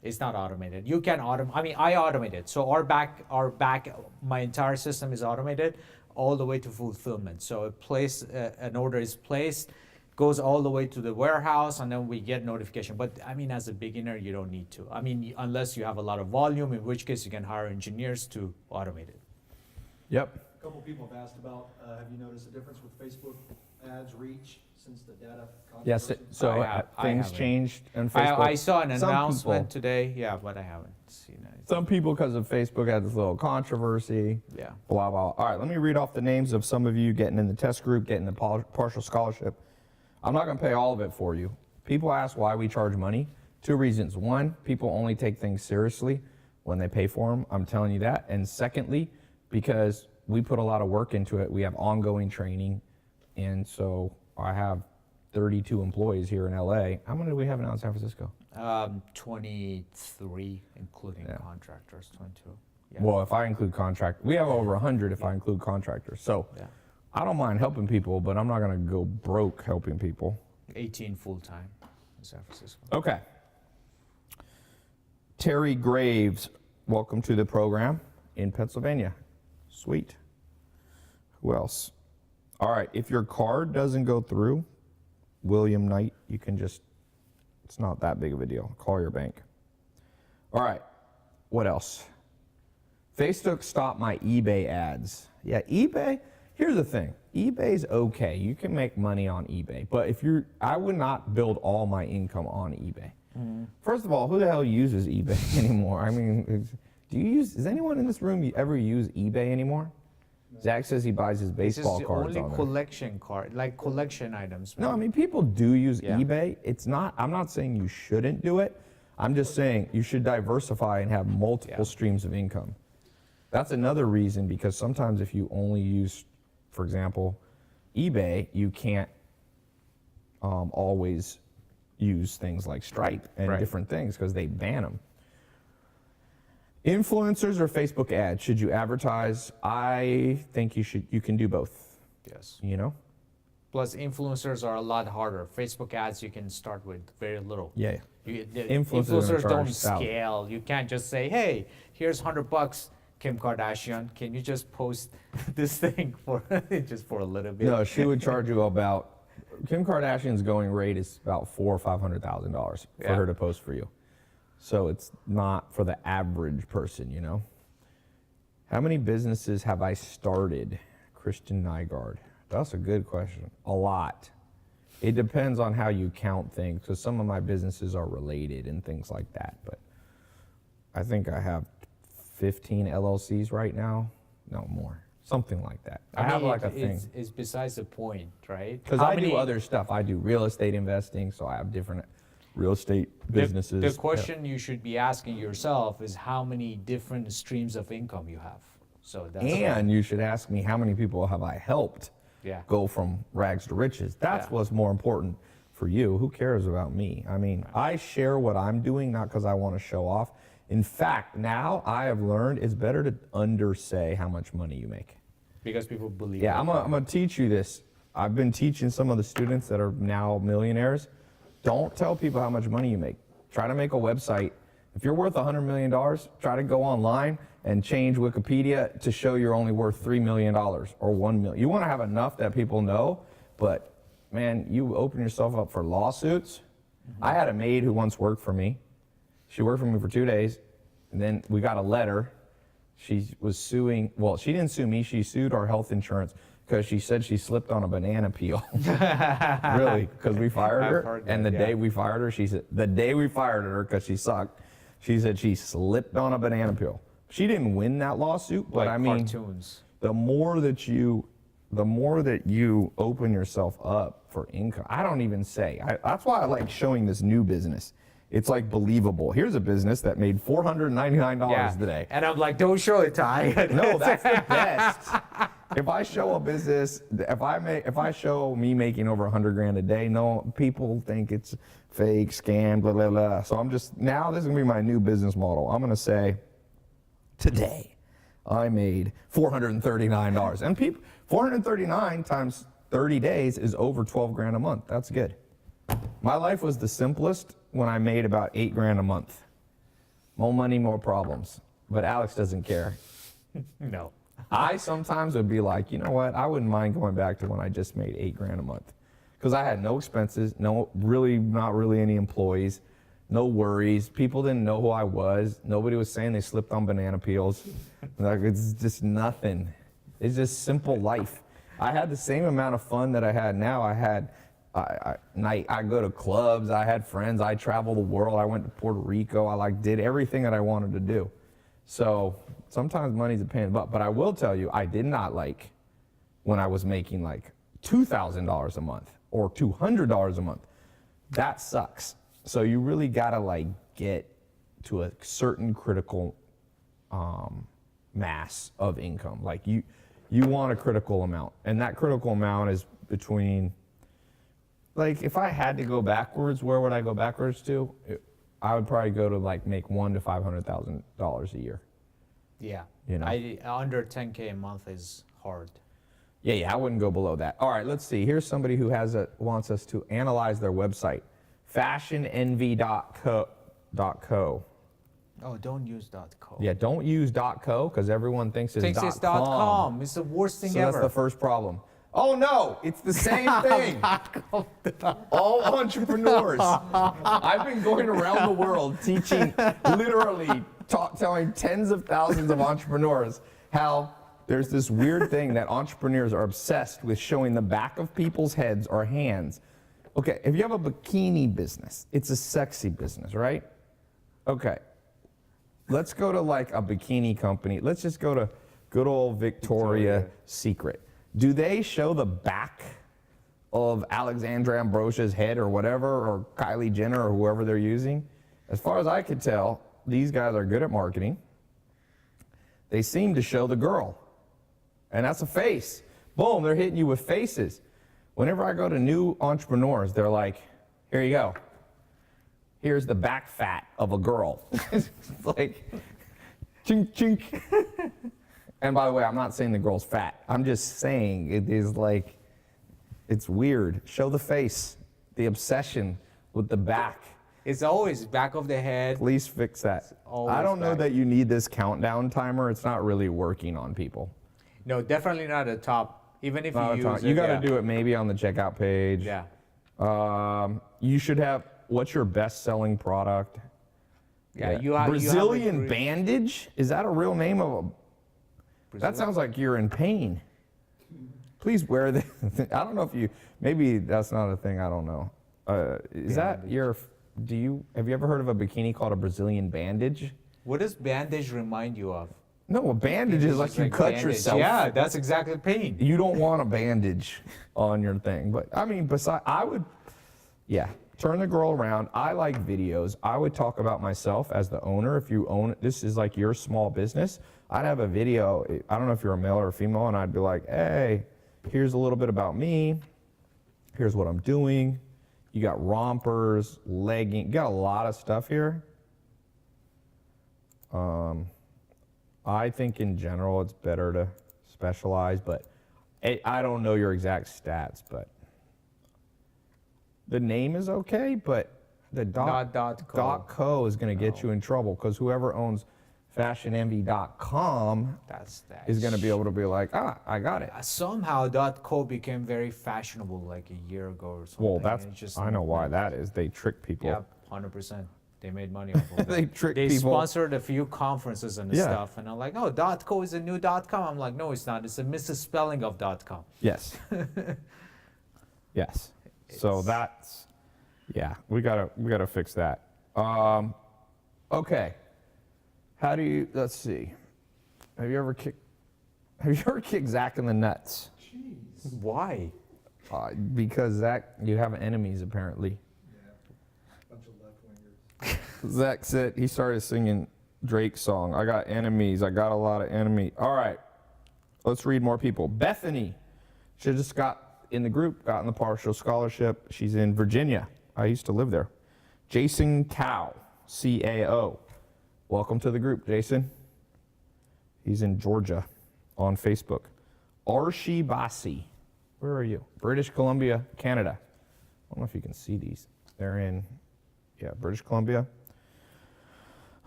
it's not automated. You can automate. I mean, I automate it. So my entire system is automated all the way to fulfillment. So an order is placed, goes all the way to the warehouse, and then we get notification. But I mean, as a beginner, you don't need to. I mean, unless you have a lot of volume, in which case you can hire engineers to automate it. Yep. A couple people have asked about, have you noticed a difference with Facebook ads reach since the data Yes. controversy? So I things haven't. changed on Facebook. I saw an Some announcement people- today, yeah, but I haven't seen it. Some people, because of Facebook, had this little controversy. Yeah. Blah, blah. All right, let me read off the names of some of you getting in the test group, getting the partial scholarship. I'm not going to pay all of it for you. People ask why we charge money. 2 reasons. 1, people only take things seriously when they pay for them. I'm telling you that. And secondly, because we put a lot of work into it. We have ongoing training. And so I have 32 employees here in LA. How many do we have now in San Francisco? 23, including Yeah. contractors, 22. Yeah. Well, if I include contract, we have over 100 if I include contractors. So Yeah. I don't mind helping people, but I'm not going to go broke helping people. 18 full-time in San Francisco. Okay. Terry Graves, welcome to the program in Pennsylvania. Sweet. Who else? All right, if your card doesn't go through, William Knight, you can just, it's not that big of a deal. Call your bank. All right, what else? Facebook stopped my eBay ads. Yeah, eBay, here's the thing. eBay's okay. You can make money on eBay. But I would not build all my income on eBay. First of all, who the hell uses eBay anymore? I mean, does anyone in this room ever use eBay anymore? Zach says he buys his This is baseball the cards only on there. collection card, like collection items. No, I right? mean, people do use Yeah. eBay. I'm not saying you shouldn't do it. I'm just saying you should diversify and have multiple Yeah. streams of income. That's another reason, because sometimes if you only use, for example, eBay, you can't always use things like Stripe and Right. different things because they ban them. Influencers or Facebook ads, should you advertise? I think you can do both, Yes. you know? Plus, influencers are a lot harder. Facebook ads, you can start with very little. Yeah. The Influencers are influencers gonna don't charge salary. scale. You can't just say, "Hey, here's $100, Kim Kardashian. Can you just post this thing for just for a little bit?" No, she would charge you about, Kim Kardashian's going rate is about $400,000 or $500,000 for Yeah. her to post for you. So it's not for the average person, you know? How many businesses have I started? Christian Nygaard. That's a good question. A lot. It depends on how you count things, because some of my businesses are related and things like that. But I think I have 15 LLCs right now. No, more. Something like that. I have mean, like a thing. It's besides the point, right? Because How I many- do other stuff. I do real estate investing, so I have different real estate businesses. The question you should be asking yourself is how many different streams of income you have. So that's And you should ask me, how many people have I helped Yeah. go from rags to riches? That's Yeah. what's more important for you. Who cares about me? I mean, I share what I'm doing, not because I want to show off. In fact, now I have learned it's better to undersay how much money you make. because people believe. Yeah, it. I'm gonna teach you this. I've been teaching some of the students that are now millionaires. Don't tell people how much money you make. Try to make a website. If you're worth $100 million, try to go online and change Wikipedia to show you're only worth $3 million or $1 million. You want to have enough that people know, but man, you open yourself up for lawsuits. I had a maid who once worked for me. She worked for me for 2 days. And then we got a letter. She was suing, well, she didn't sue me. She sued our health insurance because she said she slipped on a banana peel. Really, because we fired I've her. heard And that, the yeah. day we fired her, she said, the day we fired her because she sucked, she said she slipped on a banana peel. She didn't win that lawsuit, but Like I mean, cartoons. the more that you open yourself up for income, I don't even say. That's why I like showing this new business. It's like believable. Here's a business that made $499 today. And I'm like, don't show it, Ty. No, that's the best. If I show a business, if I show me making over 100 grand a day, no, people think it's fake, scam, blah blah blah. So now this is gonna be my new business model. I'm gonna say, today, I made $439, and people, 439 times 30 days is over 12 grand a month. That's good. My life was the simplest when I made about 8 grand a month. More money, more problems. But Alex doesn't care. No. I sometimes would be like, you know what? I wouldn't mind going back to when I just made 8 grand a month, because I had no expenses, not really any employees, no worries. People didn't know who I was. Nobody was saying they slipped on banana peels. Like, it's just nothing. It's just simple life. I had the same amount of fun that I had now. I go to clubs. I had friends. I traveled the world. I went to Puerto Rico. I did everything that I wanted to do. So sometimes money's a pain in the butt. But I will tell you, I did not like when I was making like $2,000 a month or $200 a month. That sucks. So you really gotta get to a certain critical mass of income. Like you want a critical amount, and that critical amount is between, like, if I had to go backwards, where would I go backwards to? I would probably go to make $100,000 to $500,000 a year. Yeah. You know. Under 10K a month is hard. Yeah, I wouldn't go below that. All right, let's see. Here's somebody who wants us to analyze their website. FashionEnvy.co. Oh, don't use .co. Yeah, don't use .co because everyone thinks it's It's .com. .com. It's the worst thing So ever. that's the first problem. Oh no, it's the same thing. All entrepreneurs. I've been going around the world teaching, literally telling tens of thousands of entrepreneurs how there's this weird thing that entrepreneurs are obsessed with showing the back of people's heads or hands. Okay, if you have a bikini business, it's a sexy business, right? Okay, let's go to a bikini company. Let's just go to good old Victoria's Secret. Do they show the back of Alexandra Ambrosia's head or whatever, or Kylie Jenner or whoever they're using? As far as I could tell, these guys are good at marketing. They seem to show the girl. And that's a face. Boom, they're hitting you with faces. Whenever I go to new entrepreneurs, they're like, here you go. Here's the back fat of a girl. It's like, chink, chink. And by the way, I'm not saying the girl's fat. I'm just saying it is it's weird. Show the face, the obsession with the back. It's always back of the head. Please fix that. I don't know that you need this countdown timer. It's not really working on people. No, definitely not at the top. Even if you use it. You got to do it maybe on the checkout page. Yeah. You should have, what's your best-selling product? Yeah. Brazilian bandage? Is that a real name of a... That sounds like you're in pain. Please wear the... I don't know if you... Maybe that's not a thing. I don't know. Is that your... Have you ever heard of a bikini called a Brazilian bandage? What does bandage remind you of? No, a bandage is like you cut bandage. yourself. Yeah, that's exactly pain. You don't want a bandage on your thing. But I mean, turn the girl around. I like videos. I would talk about myself as the owner. If you own it, this is like your small business. I'd have a video. I don't know if you're a male or a female, and I'd be like, hey, here's a little bit about me. Here's what I'm doing. You got rompers, leggings, you got a lot of stuff here. I think in general it's better to specialize, but I don't know your exact stats, but the name is okay, but the .co is going to get you in trouble because whoever owns FashionEnvy.com is going to be able to be like, I got it. Somehow .co became very fashionable like a year ago or something. Well, and it just I know why that is. They trick people. Yeah, 100%. They made money off of it. They trick They people. sponsored a few conferences and Yeah. stuff, and I'm like, oh, .co is a new .com. I'm like, no, it's not. It's a misspelling of .com. Yes. Yes. So that's, yeah, we gotta fix that. Okay. How do you? Let's see. Have you ever kicked Zach in the nuts? Jeez. Why? Because Zach, you have enemies apparently. Yeah. Bunch of left-wingers. Zach said he started singing Drake's song. I got enemies. I got a lot of enemies. All right. Let's read more people. Bethany. She just got in the group, gotten the partial scholarship. She's in Virginia. I used to live there. Jason Cow, CAO. Welcome to the group, Jason. He's in Georgia on Facebook. Arshi Basi. Where are you? British Columbia, Canada. I don't know if you can see these. They're in, yeah, British Columbia.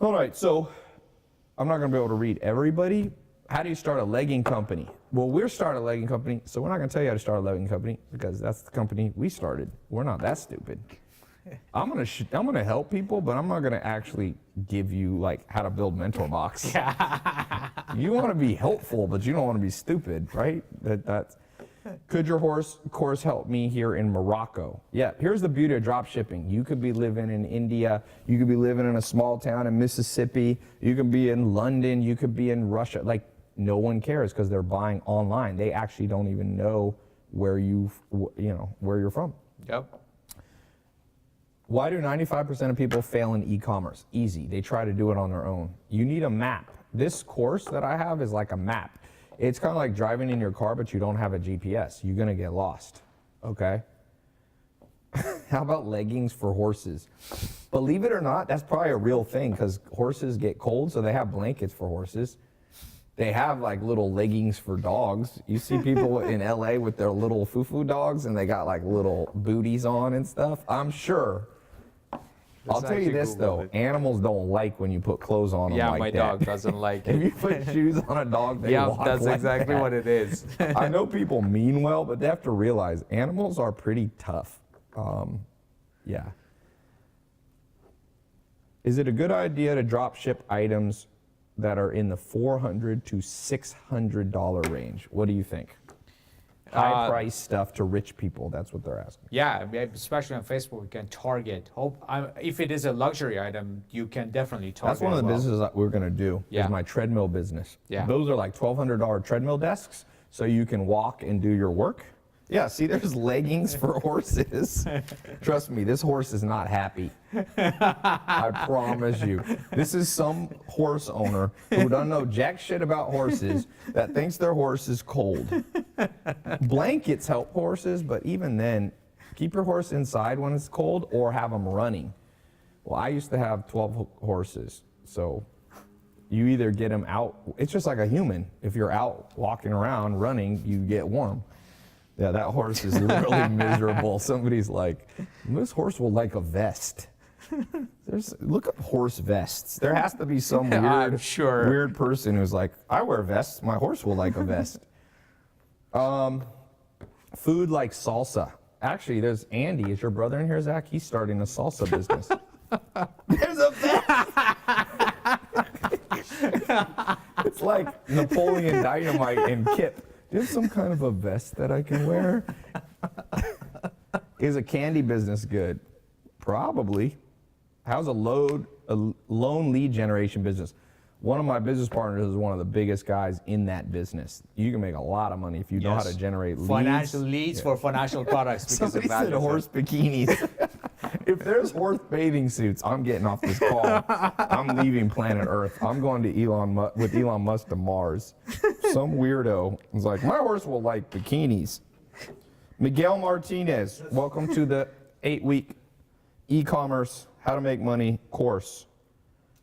All right, so I'm not going to be able to read everybody. How do you start a legging company? Well, we're starting a legging company, so we're not going to tell you how to start a legging company because that's the company we started. We're not that stupid. I'm gonna help people, but I'm not gonna actually give you like how to build Mentor Box. You want to be helpful, but you don't want to be stupid, right? That's. Could your course help me here in Morocco? Yeah, here's the beauty of drop shipping. You could be living in India, you could be living in a small town in Mississippi, you could be in London, you could be in Russia. Like, no one cares because they're buying online. They actually don't even know where where you're from. Yep. Why do 95% of people fail in e-commerce? Easy, they try to do it on their own. You need a map. This course that I have is like a map. It's kind of like driving in your car, but you don't have a GPS. You're gonna get lost, okay? How about leggings for horses? Believe it or not, that's probably a real thing because horses get cold, so they have blankets for horses. They have like little leggings for dogs. You see people in LA with their little foo-foo dogs and they got like little booties on and stuff. I'm sure. I'll tell you actually this though, animals don't like when you put clothes on them Yeah, like my that. dog doesn't like If it. you put shoes on a dog, they Yeah, walk that's like exactly that. what it is. I know people mean well, but they have to realize animals are pretty tough. Yeah. Is it a good idea to drop ship items that are in the $400 to $600 range? What do you think? High price stuff to rich people. That's what they're asking. Yeah, especially on Facebook, you can target. If it is a luxury item, you can definitely target. That's one of the well. businesses that we're going to do. Yeah. Is my treadmill business. Yeah. Those are like $1,200 treadmill desks, so you can walk and do your work. Yeah, see, there's leggings for horses. Trust me, this horse is not happy. I promise you. This is some horse owner who doesn't know jack shit about horses that thinks their horse is cold. Blankets help horses, but even then, keep your horse inside when it's cold or have them running. Well, I used to have 12 horses, so you either get them out. It's just like a human. If you're out walking around running, you get warm. Yeah, that horse is literally miserable. Somebody's like, this horse will like a vest. Look up horse vests. There has to be some I'm sure. weird person who's like, I wear vests. My horse will like a vest. Food like salsa. Actually, there's Andy. Is your brother in here, Zach? He's starting a salsa business. There's a vest. It's like Napoleon Dynamite and Kip. Do you have some kind of a vest that I can wear? Is a candy business good? Probably. How's a loan lead generation business? One of my business partners is one of the biggest guys in that business. You can make a lot of money if you know how to generate leads. Financial leads for financial products because Somebody of said value. horse bikinis. If there's horse bathing suits, I'm getting off this call. I'm leaving planet Earth. I'm going to with Elon Musk to Mars. Some weirdo is like, my horse will like bikinis. Miguel Martinez, welcome to the 8-week e-commerce how to make money course.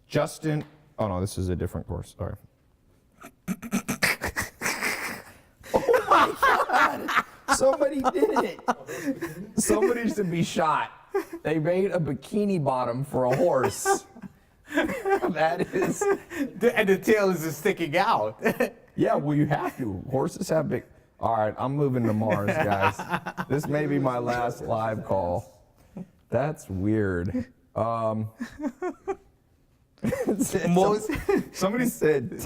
Justin, oh no, this is a different course. Sorry. Oh my God! Somebody did it. Somebody should be shot. They made a bikini bottom for a horse. That is. And the tail is sticking out. Yeah, well, you have to. Horses have big. All right, I'm moving to Mars, guys. This may be my last live call. That's weird. Somebody said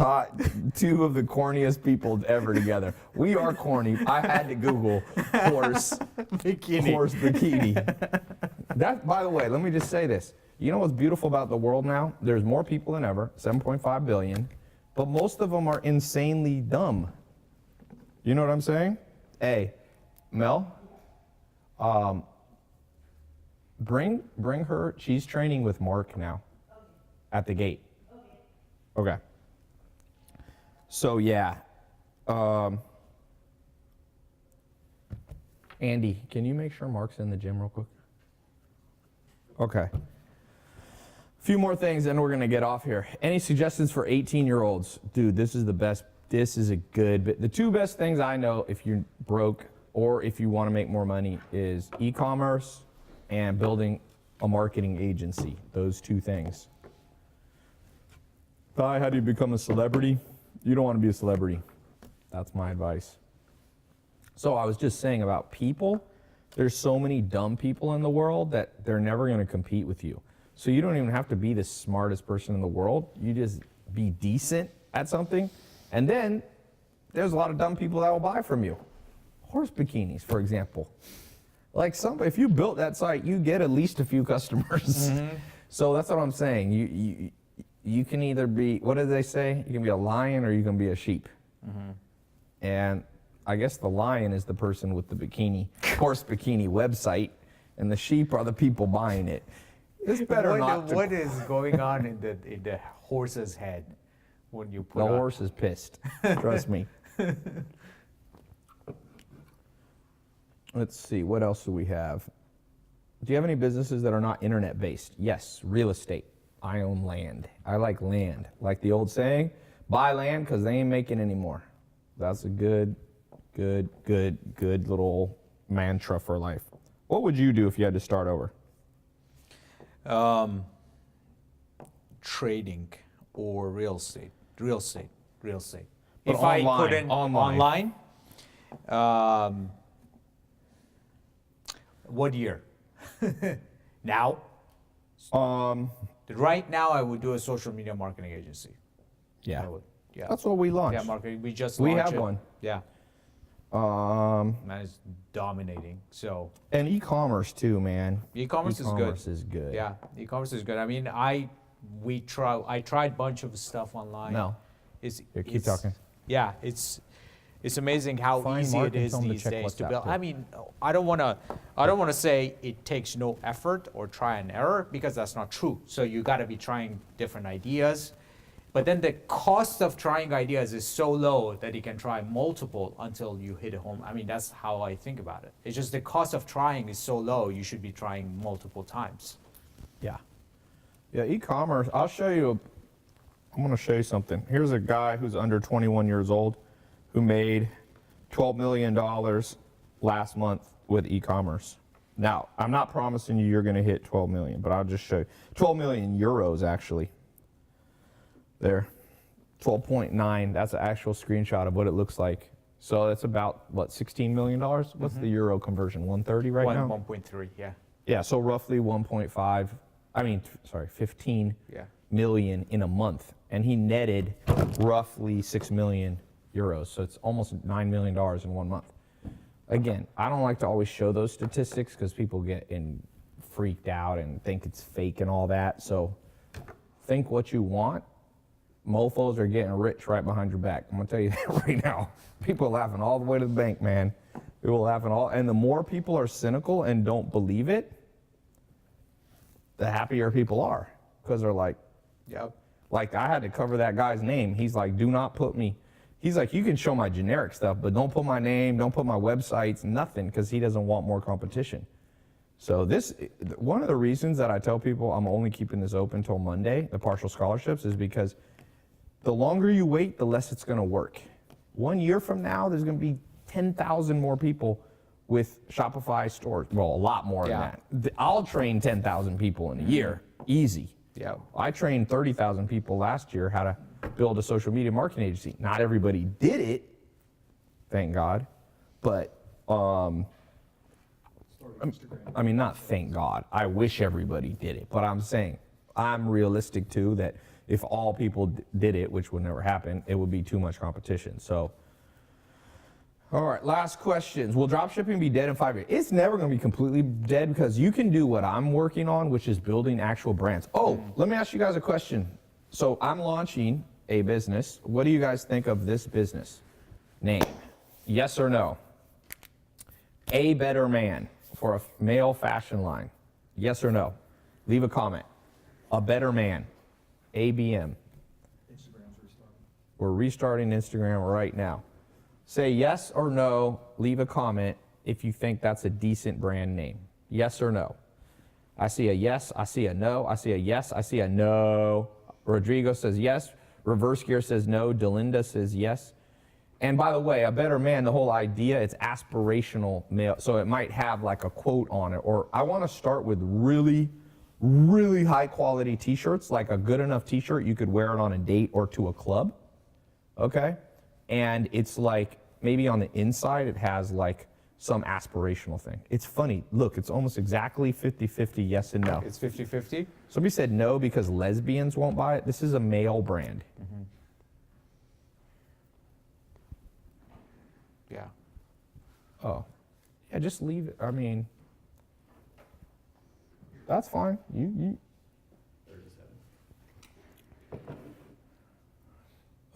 two of the corniest people ever together. We are corny. I had to Google horse bikini. That, by the way, let me just say this. You know what's beautiful about the world now? There's more people than ever, 7.5 billion, but most of them are insanely dumb. You know what I'm saying? Hey, Mel, bring her. She's training with Mark now. At the gate. Okay. So yeah. Andy, can you make sure Mark's in the gym real quick? Okay. A few more things, then we're gonna get off here. Any suggestions for 18-year-olds? Dude, this is the best. This is a good bit. The two best things I know if you're broke or if you want to make more money is e-commerce and building a marketing agency. Those two things. Hi, how do you become a celebrity? You don't want to be a celebrity. That's my advice. So I was just saying about people, there's so many dumb people in the world that they're never going to compete with you. So you don't even have to be the smartest person in the world. You just be decent at something. And then there's a lot of dumb people that will buy from you. Horse bikinis, for example. Like if you built that site, you get at least a few customers. Mm-hmm. So that's what I'm saying. You can either be, what do they say? You can be a lion or you can be a sheep. Mm-hmm. And I guess the lion is the person with the horse bikini website, and the sheep are the people buying it. It's better not to. What is going on in the horse's head when you put the horse is pissed. Trust me. Let's see, what else do we have? Do you have any businesses that are not internet-based? Yes, real estate. I own land. I like land. Like the old saying, buy land because they ain't making any more. That's a good little mantra for life. What would you do if you had to start over? Trading or real estate. But if online, I put in online, what year? Now? Right now, I would do a social media marketing agency. Yeah. I would. Yeah. That's what we launched. Yeah, marketing. We just We launched have it. one. Yeah. And Man, it's dominating. So e-commerce too, man. e-commerce is good. E-commerce is good. Yeah, e-commerce is good. I mean, I tried a bunch of stuff online. No. It's, Here, keep talking. Yeah, it's amazing how Find easy Mark it and is tell him to these check days to WhatsApp, build. too. I mean, I don't want to say it takes no effort or try and error, because that's not true. So you got to be trying different ideas. But then the cost of trying ideas is so low that you can try multiple until you hit a home. I mean, that's how I think about it. It's just the cost of trying is so low, you should be trying multiple times. Yeah. Yeah, e-commerce, I'm going to show you something. Here's a guy who's under 21 years old who made $12 million last month with e-commerce. Now, I'm not promising you're going to hit 12 million, but I'll just show you. 12 million euros, actually. There. 12.9, that's an actual screenshot of what it looks like. So it's about, what, $16 million? What's the euro conversion, 130 right now? 1.3, yeah. Yeah, so roughly 15 million in a month. And he netted roughly 6 million euros. So it's almost $9 million in 1 month. Again, I don't like to always show those statistics because people get freaked out and think it's fake and all that. So think what you want. Mofos are getting rich right behind your back. I'm gonna tell you that right now. People are laughing all the way to the bank, man. People are laughing and the more people are cynical and don't believe it, the happier people are. Because they're like, Yep. Like I had to cover that guy's name. He's like, do not put me. He's like, you can show my generic stuff, but don't put my name, don't put my websites, nothing, because he doesn't want more competition. So one of the reasons that I tell people I'm only keeping this open till Monday, the partial scholarships, is because the longer you wait, the less it's going to work. 1 year from now, there's going to be 10,000 more people with Shopify stores. Well, a lot more than that. I'll train 10,000 people in a year, easy. Yeah. I trained 30,000 people last year how to build a social media marketing agency. Not everybody did it, thank God, but Or Instagram. I mean, not thank God. I wish everybody did it, but I'm saying I'm realistic too that if all people did it, which would never happen, it would be too much competition. So, all right, last questions. Will dropshipping be dead in 5 years? It's never going to be completely dead because you can do what I'm working on, which is building actual brands. Oh, let me ask you guys a question. So I'm launching a business. What do you guys think of this business name? Yes or no? A Better Man for a male fashion line. Yes or no? Leave a comment. A Better Man. ABM. Instagram's restarting. We're restarting Instagram right now. Say yes or no. Leave a comment if you think that's a decent brand name. Yes or no? I see a yes. I see a no. I see a yes. I see a no. Rodrigo says yes. Reverse Gear says no. Delinda says yes. And by the way, A Better Man, the whole idea, it's aspirational male. So it might have like a quote on it. Or I want to start with really, really high quality t-shirts, like a good enough t-shirt you could wear it on a date or to a club. Okay? And it's like, maybe on the inside it has like some aspirational thing. It's funny. Look, it's almost exactly 50-50 yes and no. It's 50-50? Somebody said no because lesbians won't buy it. This is a male brand. Mm-hmm. Yeah. Oh. Yeah, just leave it. I mean, that's fine. You.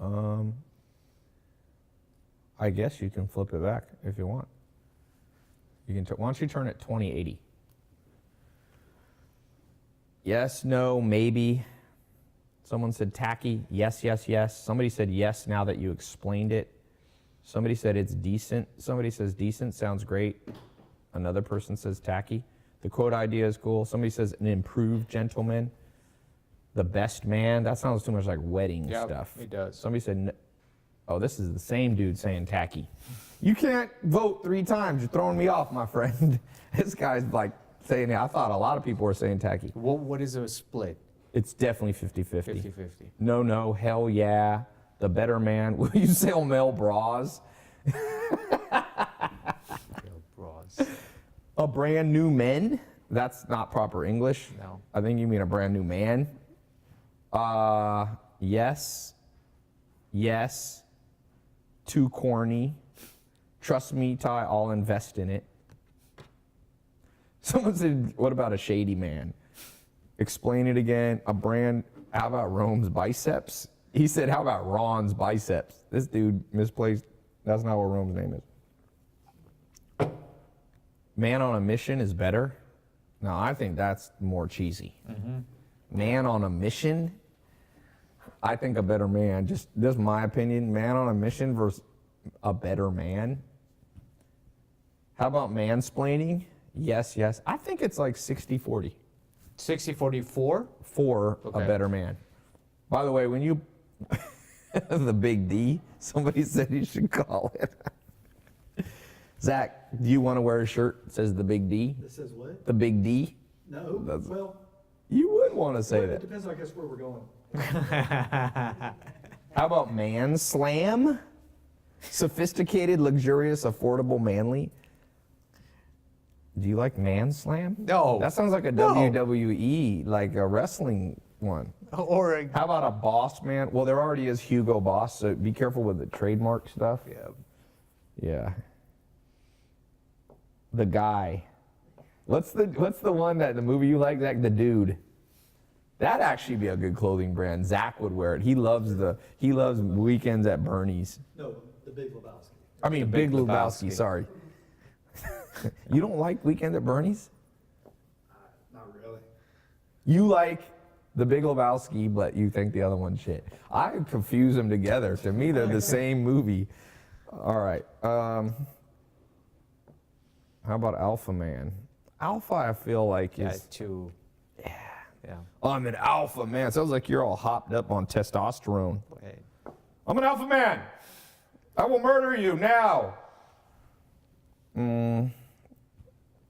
37. I guess you can flip it back if you want. You can. Why don't you turn it 2080? Yes, no, maybe. Someone said tacky. Yes, yes, yes. Somebody said yes now that you explained it. Somebody said it's decent. Somebody says decent, sounds great. Another person says tacky. The quote idea is cool. Somebody says an improved gentleman. The best man. That sounds too much like wedding stuff. It does. Somebody said, oh, this is the same dude saying tacky. You can't vote 3 times. You're throwing me off, my friend. This guy's like saying, I thought a lot of people were saying tacky. What is a split? It's definitely 50-50. 50-50. No, no, hell yeah. The Better Man. Will you sell male bras? Bras. A brand new men? That's not proper English. No. I think you mean a brand new man. Yes. Yes. Too corny. Trust me, Ty, I'll invest in it. Someone said, what about a shady man? Explain it again. A brand, how about Rome's biceps? He said, how about Ron's biceps? This dude misplaced. That's not what Rome's name is. Man on a mission is better. No, I think that's more cheesy. Mm-hmm. Man on a mission? I think A Better Man, just this is my opinion, man on a mission versus a better man. How about mansplaining? Yes, yes. I think it's like 60-40. 60-44? For Okay. A Better Man. By the way, when you, the big D, somebody said you should call it. Zach, do you want to wear a shirt that says the big D? That says what? The big D? No, That's- well, You would want to say it that. depends, I guess, where we're going. How about man slam? Sophisticated, luxurious, affordable, manly. Do you like man slam? No. That sounds like a No. WWE, like a wrestling one. Or a, How about a boss man? Well, there already is Hugo Boss, so be careful with the trademark stuff. yeah. Yeah. The guy. What's the one that the movie you like, Zach? The Dude. That'd actually be a good clothing brand. Zach would wear it. He loves Weekends at Bernie's. No, the Big Lebowski. I mean, Big Lebowski, Lebowski. sorry. You don't like Weekend at Bernie's? Not really. You like the Big Lebowski, but you think the other one's shit. I confuse them together. To me, they're the same movie. All right. How about Alpha Man? Alpha, I feel like Yeah, is. too. Yeah. I'm an alpha man. Sounds like you're all hopped up on testosterone. Wait. I'm an alpha man. I will murder you now.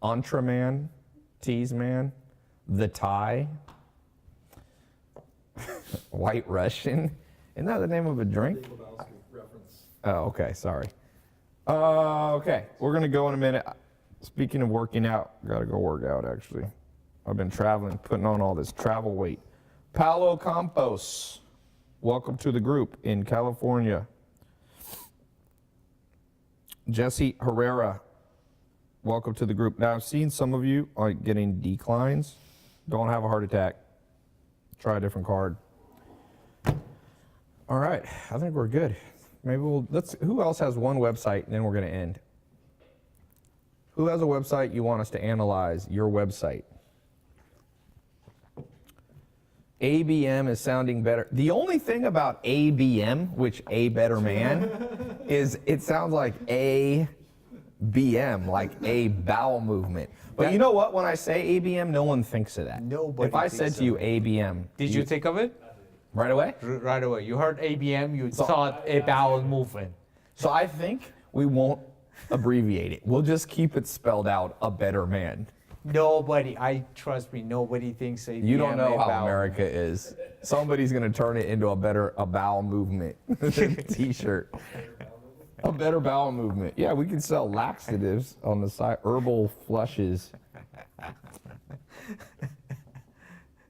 Ultraman, Tease Man, The Tie, White Russian. Isn't that the name of a drink? Big Lebowski reference. Oh, okay. Sorry. Okay. We're going to go in a minute. Speaking of working out, gotta go work out actually. I've been traveling, putting on all this travel weight. Paulo Campos, welcome to the group in California. Jesse Herrera, welcome to the group. Now I've seen some of you are getting declines. Don't have a heart attack. Try a different card. All right, I think we're good. Maybe who else has one website and then we're gonna end? Who has a website you want us to analyze? Your website. ABM is sounding better. The only thing about ABM, which A Better Man, is it sounds like ABM, like a bowel movement. But you know what? When I say ABM, no one thinks of that. Nobody If I thinks said so. to you ABM, Did you think of it? right away? Right away. You heard ABM, you thought a bowel movement. So I think we won't abbreviate it. We'll just keep it spelled out, A Better Man. Nobody, trust me, nobody thinks ABM. You don't know a how bowel America is. Somebody's gonna turn it into a bowel movement T-shirt. A better bowel movement. Yeah, we can sell laxatives on the side. Herbal flushes.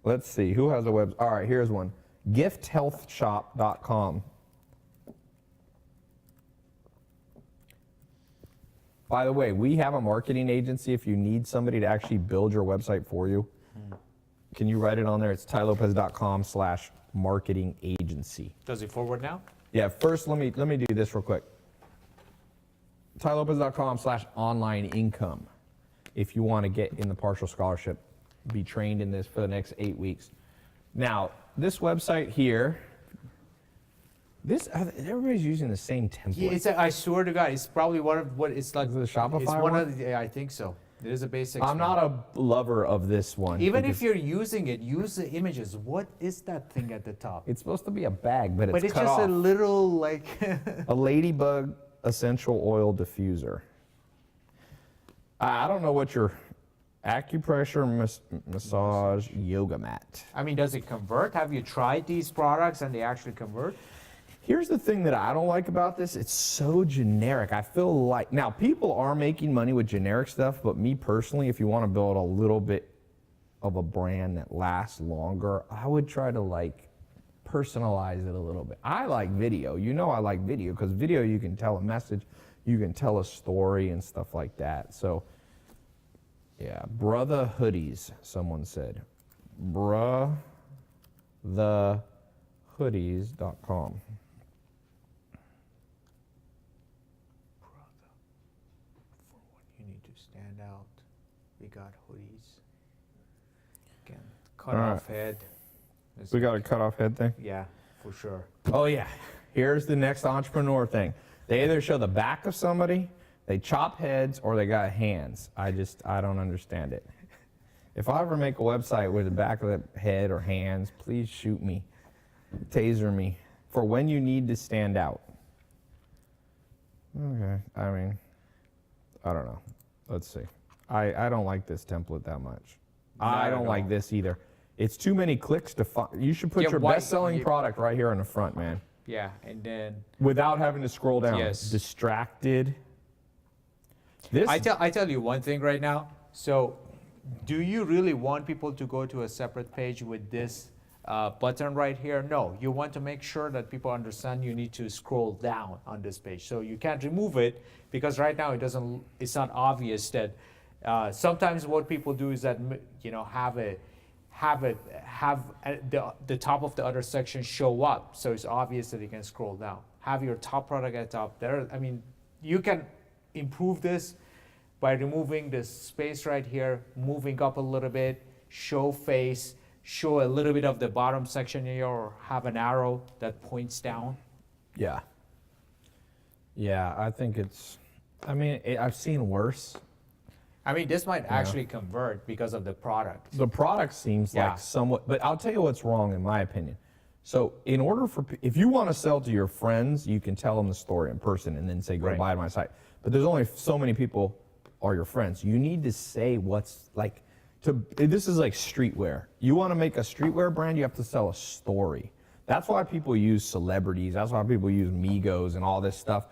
Let's see who has a web. All right, here's one. Gifthealthshop.com. By the way, we have a marketing agency if you need somebody to actually build your website for you. Can you write it on there? It's tylopez.com/marketing agency. Does it forward now? Yeah, first let me do this real quick. tylopez.com/online income. If you want to get in the partial scholarship, be trained in this for the next 8 weeks. Now, this website here, everybody's using the same template. Yeah, I swear to God, it's probably one of what it's like. Is it the Shopify it's one one? of the, yeah, I think so. It is a basic. I'm not a lover of this one. Even because if you're using it, use the images. What is that thing at the top? it's supposed to be a bag, but But it's cut just off. a little like. A ladybug essential oil diffuser. I don't know what your acupressure massage yoga mat. I mean, does it convert? Have you tried these products and they actually convert? Here's the thing that I don't like about this. It's so generic. I feel like, now people are making money with generic stuff, but me personally, if you want to build a little bit of a brand that lasts longer, I would try to like personalize it a little bit. I like video. You know I like video because video you can tell a message, you can tell a story and stuff like that. So yeah, Brother Hoodies, someone said. Brotherhoodies.com. You need to stand out. We got hoodies. Again, cut All off head. We got a cut off head thing? Yeah, for sure. Oh yeah, here's the next entrepreneur thing. They either show the back of somebody, they chop heads, or they got hands. I don't understand it. If I ever make a website with the back of the head or hands, please shoot me, taser me, for when you need to stand out. Okay, I mean, I don't know. Let's see. I don't like this template that much. I Not don't at like all. this either. It's too many clicks to find. You should put Yeah, your why- best-selling you- product right here in the front, man. Yeah, and then Without having to scroll down. Yes. Distracted. This I tell you one thing right now. So, do you really want people to go to a separate page with this button right here? No, you want to make sure that people understand you need to scroll down on this page. So you can't remove it because right now it's not obvious that. Sometimes what people do is that have the top of the other section show up, so it's obvious that you can scroll down. Have your top product at top there. I mean, you can improve this by removing this space right here, moving up a little bit, show face, show a little bit of the bottom section here, or have an arrow that points down. Yeah. Yeah, I think it's. I mean, I've seen worse. I mean, this might actually convert because of the product. The product seems Yeah. like somewhat, but I'll tell you what's wrong in my opinion. So, in order for, if you want to sell to your friends, you can tell them the story in person and then say, go Right. buy my site. But there's only so many people are your friends. You need to say what's like, this is like streetwear. You want to make a streetwear brand, you have to sell a story. That's why people use celebrities. That's why people use Migos and all this stuff.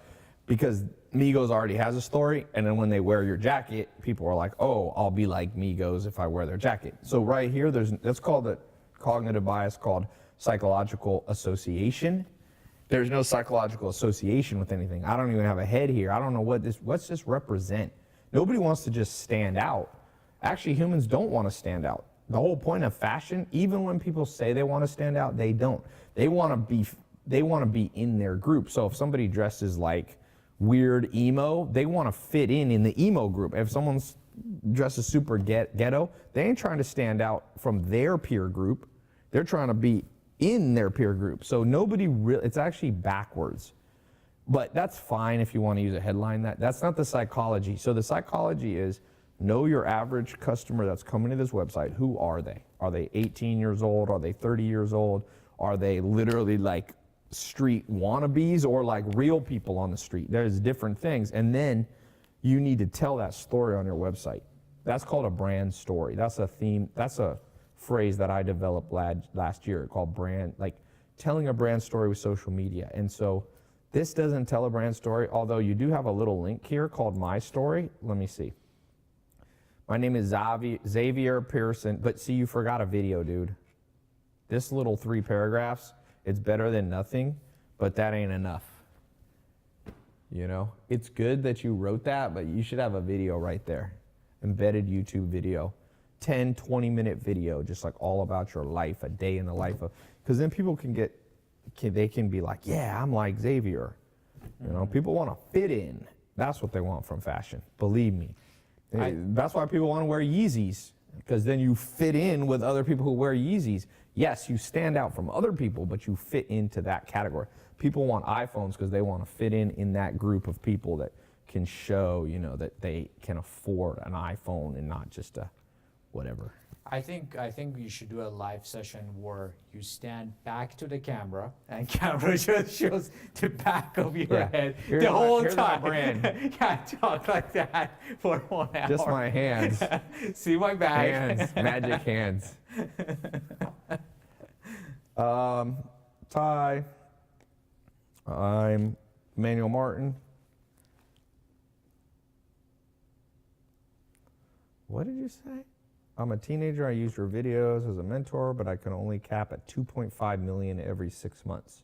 Because Migos already has a story, and then when they wear your jacket, people are like, oh, I'll be like Migos if I wear their jacket. So right here, that's called a cognitive bias called psychological association. There's no psychological association with anything. I don't even have a head here. I don't know what's this represent? Nobody wants to just stand out. Actually, humans don't want to stand out. The whole point of fashion, even when people say they want to stand out, they don't. They want to be in their group. So if somebody dresses like weird emo, they want to fit in the emo group. If someone's dresses super ghetto, they ain't trying to stand out from their peer group. They're trying to be in their peer group. So nobody really, it's actually backwards. But that's fine if you want to use a headline. That's not the psychology. So the psychology is know your average customer that's coming to this website. Who are they? Are they 18 years old? Are they 30 years old? Are they literally like street wannabes or like real people on the street? There's different things. And then you need to tell that story on your website. That's called a brand story. That's a theme. That's a phrase that I developed last year called brand, like telling a brand story with social media. And so this doesn't tell a brand story, although you do have a little link here called My Story. Let me see. My name is Xavier Pearson, but see, you forgot a video, dude. This little 3 paragraphs, it's better than nothing, but that ain't enough. You know, it's good that you wrote that, but you should have a video right there. Embedded YouTube video. 10, 20-minute video, just like all about your life, a day in the life of, because then people they can be like, yeah, I'm like Xavier. You know, people want to fit in. That's what they want from fashion. Believe me. That's why people want to wear Yeezys, because then you fit in with other people who wear Yeezys. Yes, you stand out from other people, but you fit into that category. People want iPhones because they want to fit in that group of people that can show, you know, that they can afford an iPhone and not just a whatever. I think you should do a live session where you stand back to the camera and camera just shows the back of your head the whole time. Brand. Yeah, talk like that for 1 hour. Just my hands. See my back. Hands, magic hands. Ty, I'm Emmanuel Martin. What did you say? I'm a teenager. I use your videos as a mentor, but I can only cap at 2.5 million every 6 months.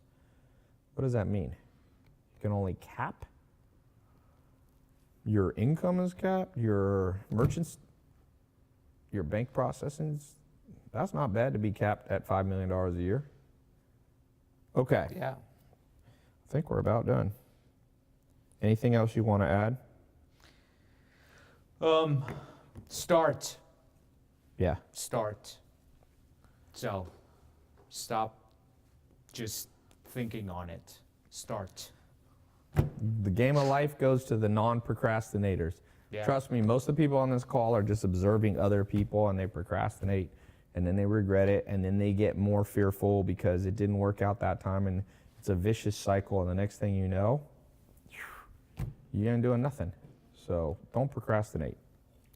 What does that mean? You can only cap? Your income is capped? Your merchants, your bank processing? That's not bad to be capped at $5 million a year. Okay. Yeah. I think we're about done. Anything else you want to add? Start. Yeah. Start. So, stop just thinking on it. Start. The game of life goes to the non-procrastinators. Yeah. Trust me, most of the people on this call are just observing other people and they procrastinate and then they regret it and then they get more fearful because it didn't work out that time and it's a vicious cycle and the next thing you know, you ain't doing nothing. So don't procrastinate.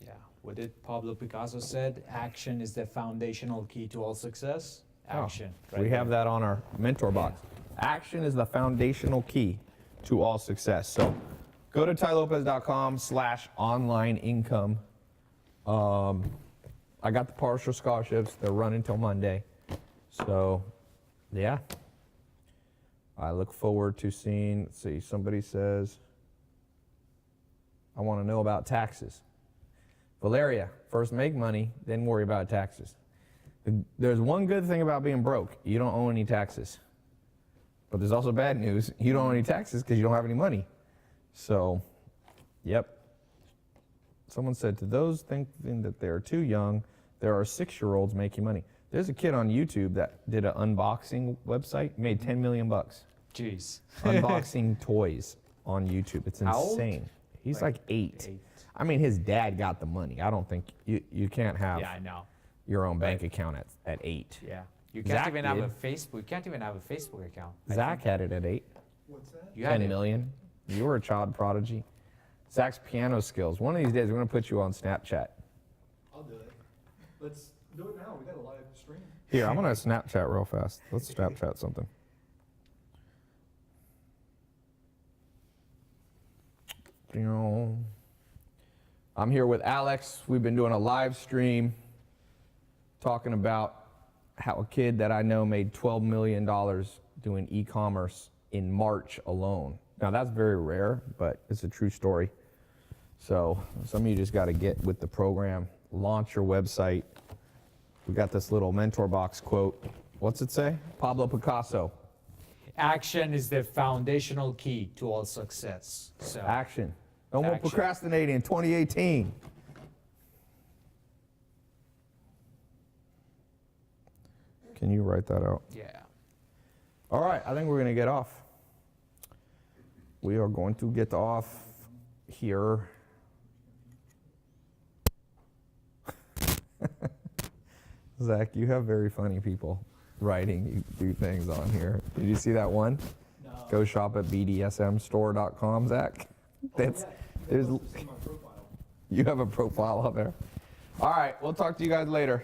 Yeah. What did Pablo Picasso said? Action is the foundational key to all success. Action. Oh, we have that on our mentor box. Action is the foundational key to all success. So go to tylopez.com/online income. I got the partial scholarships. They're running till Monday. So, yeah. I look forward to seeing, let's see, somebody says, I want to know about taxes. Valeria, first make money, then worry about taxes. There's one good thing about being broke. You don't owe any taxes. But there's also bad news. You don't owe any taxes because you don't have any money. So, yep. Someone said, to those thinking that they're too young, there are 6-year-olds making money. There's a kid on YouTube that did an unboxing website, made 10 million bucks. Jeez. Unboxing toys on YouTube. It's How old? insane. He's like 8. 8. I mean, his dad got the money. I don't think you can't have Yeah, I know. your own bank account at 8. Yeah. You can't Zach even have did. a Facebook. You can't even have a Facebook account. I Zach think had it at 8. What's that? you had 10 it. million. You were a child prodigy. Zach's piano skills. One of these days, we're going to put you on Snapchat. I'll do it. Let's do it now. We got a live stream. Here, I'm going to Snapchat real fast. Let's Snapchat something. I'm here with Alex. We've been doing a live stream talking about how a kid that I know made $12 million doing e-commerce in March alone. Now that's very rare, but it's a true story. So some of you just got to get with the program, launch your website. We got this little mentor box quote. What's it say? Pablo Picasso. Action is the foundational key to all success. So Action. No more Action. procrastinating in 2018. Can you write that out? yeah. All right, I think we're going to get off. We are going to get off here. Zach, you have very funny people writing you do things on here. Did you see that one? No. Go shop at bdsmstore.com, Zach. That's Yeah, there's you can see my profile. you have a profile up there. All right, we'll talk to you guys later.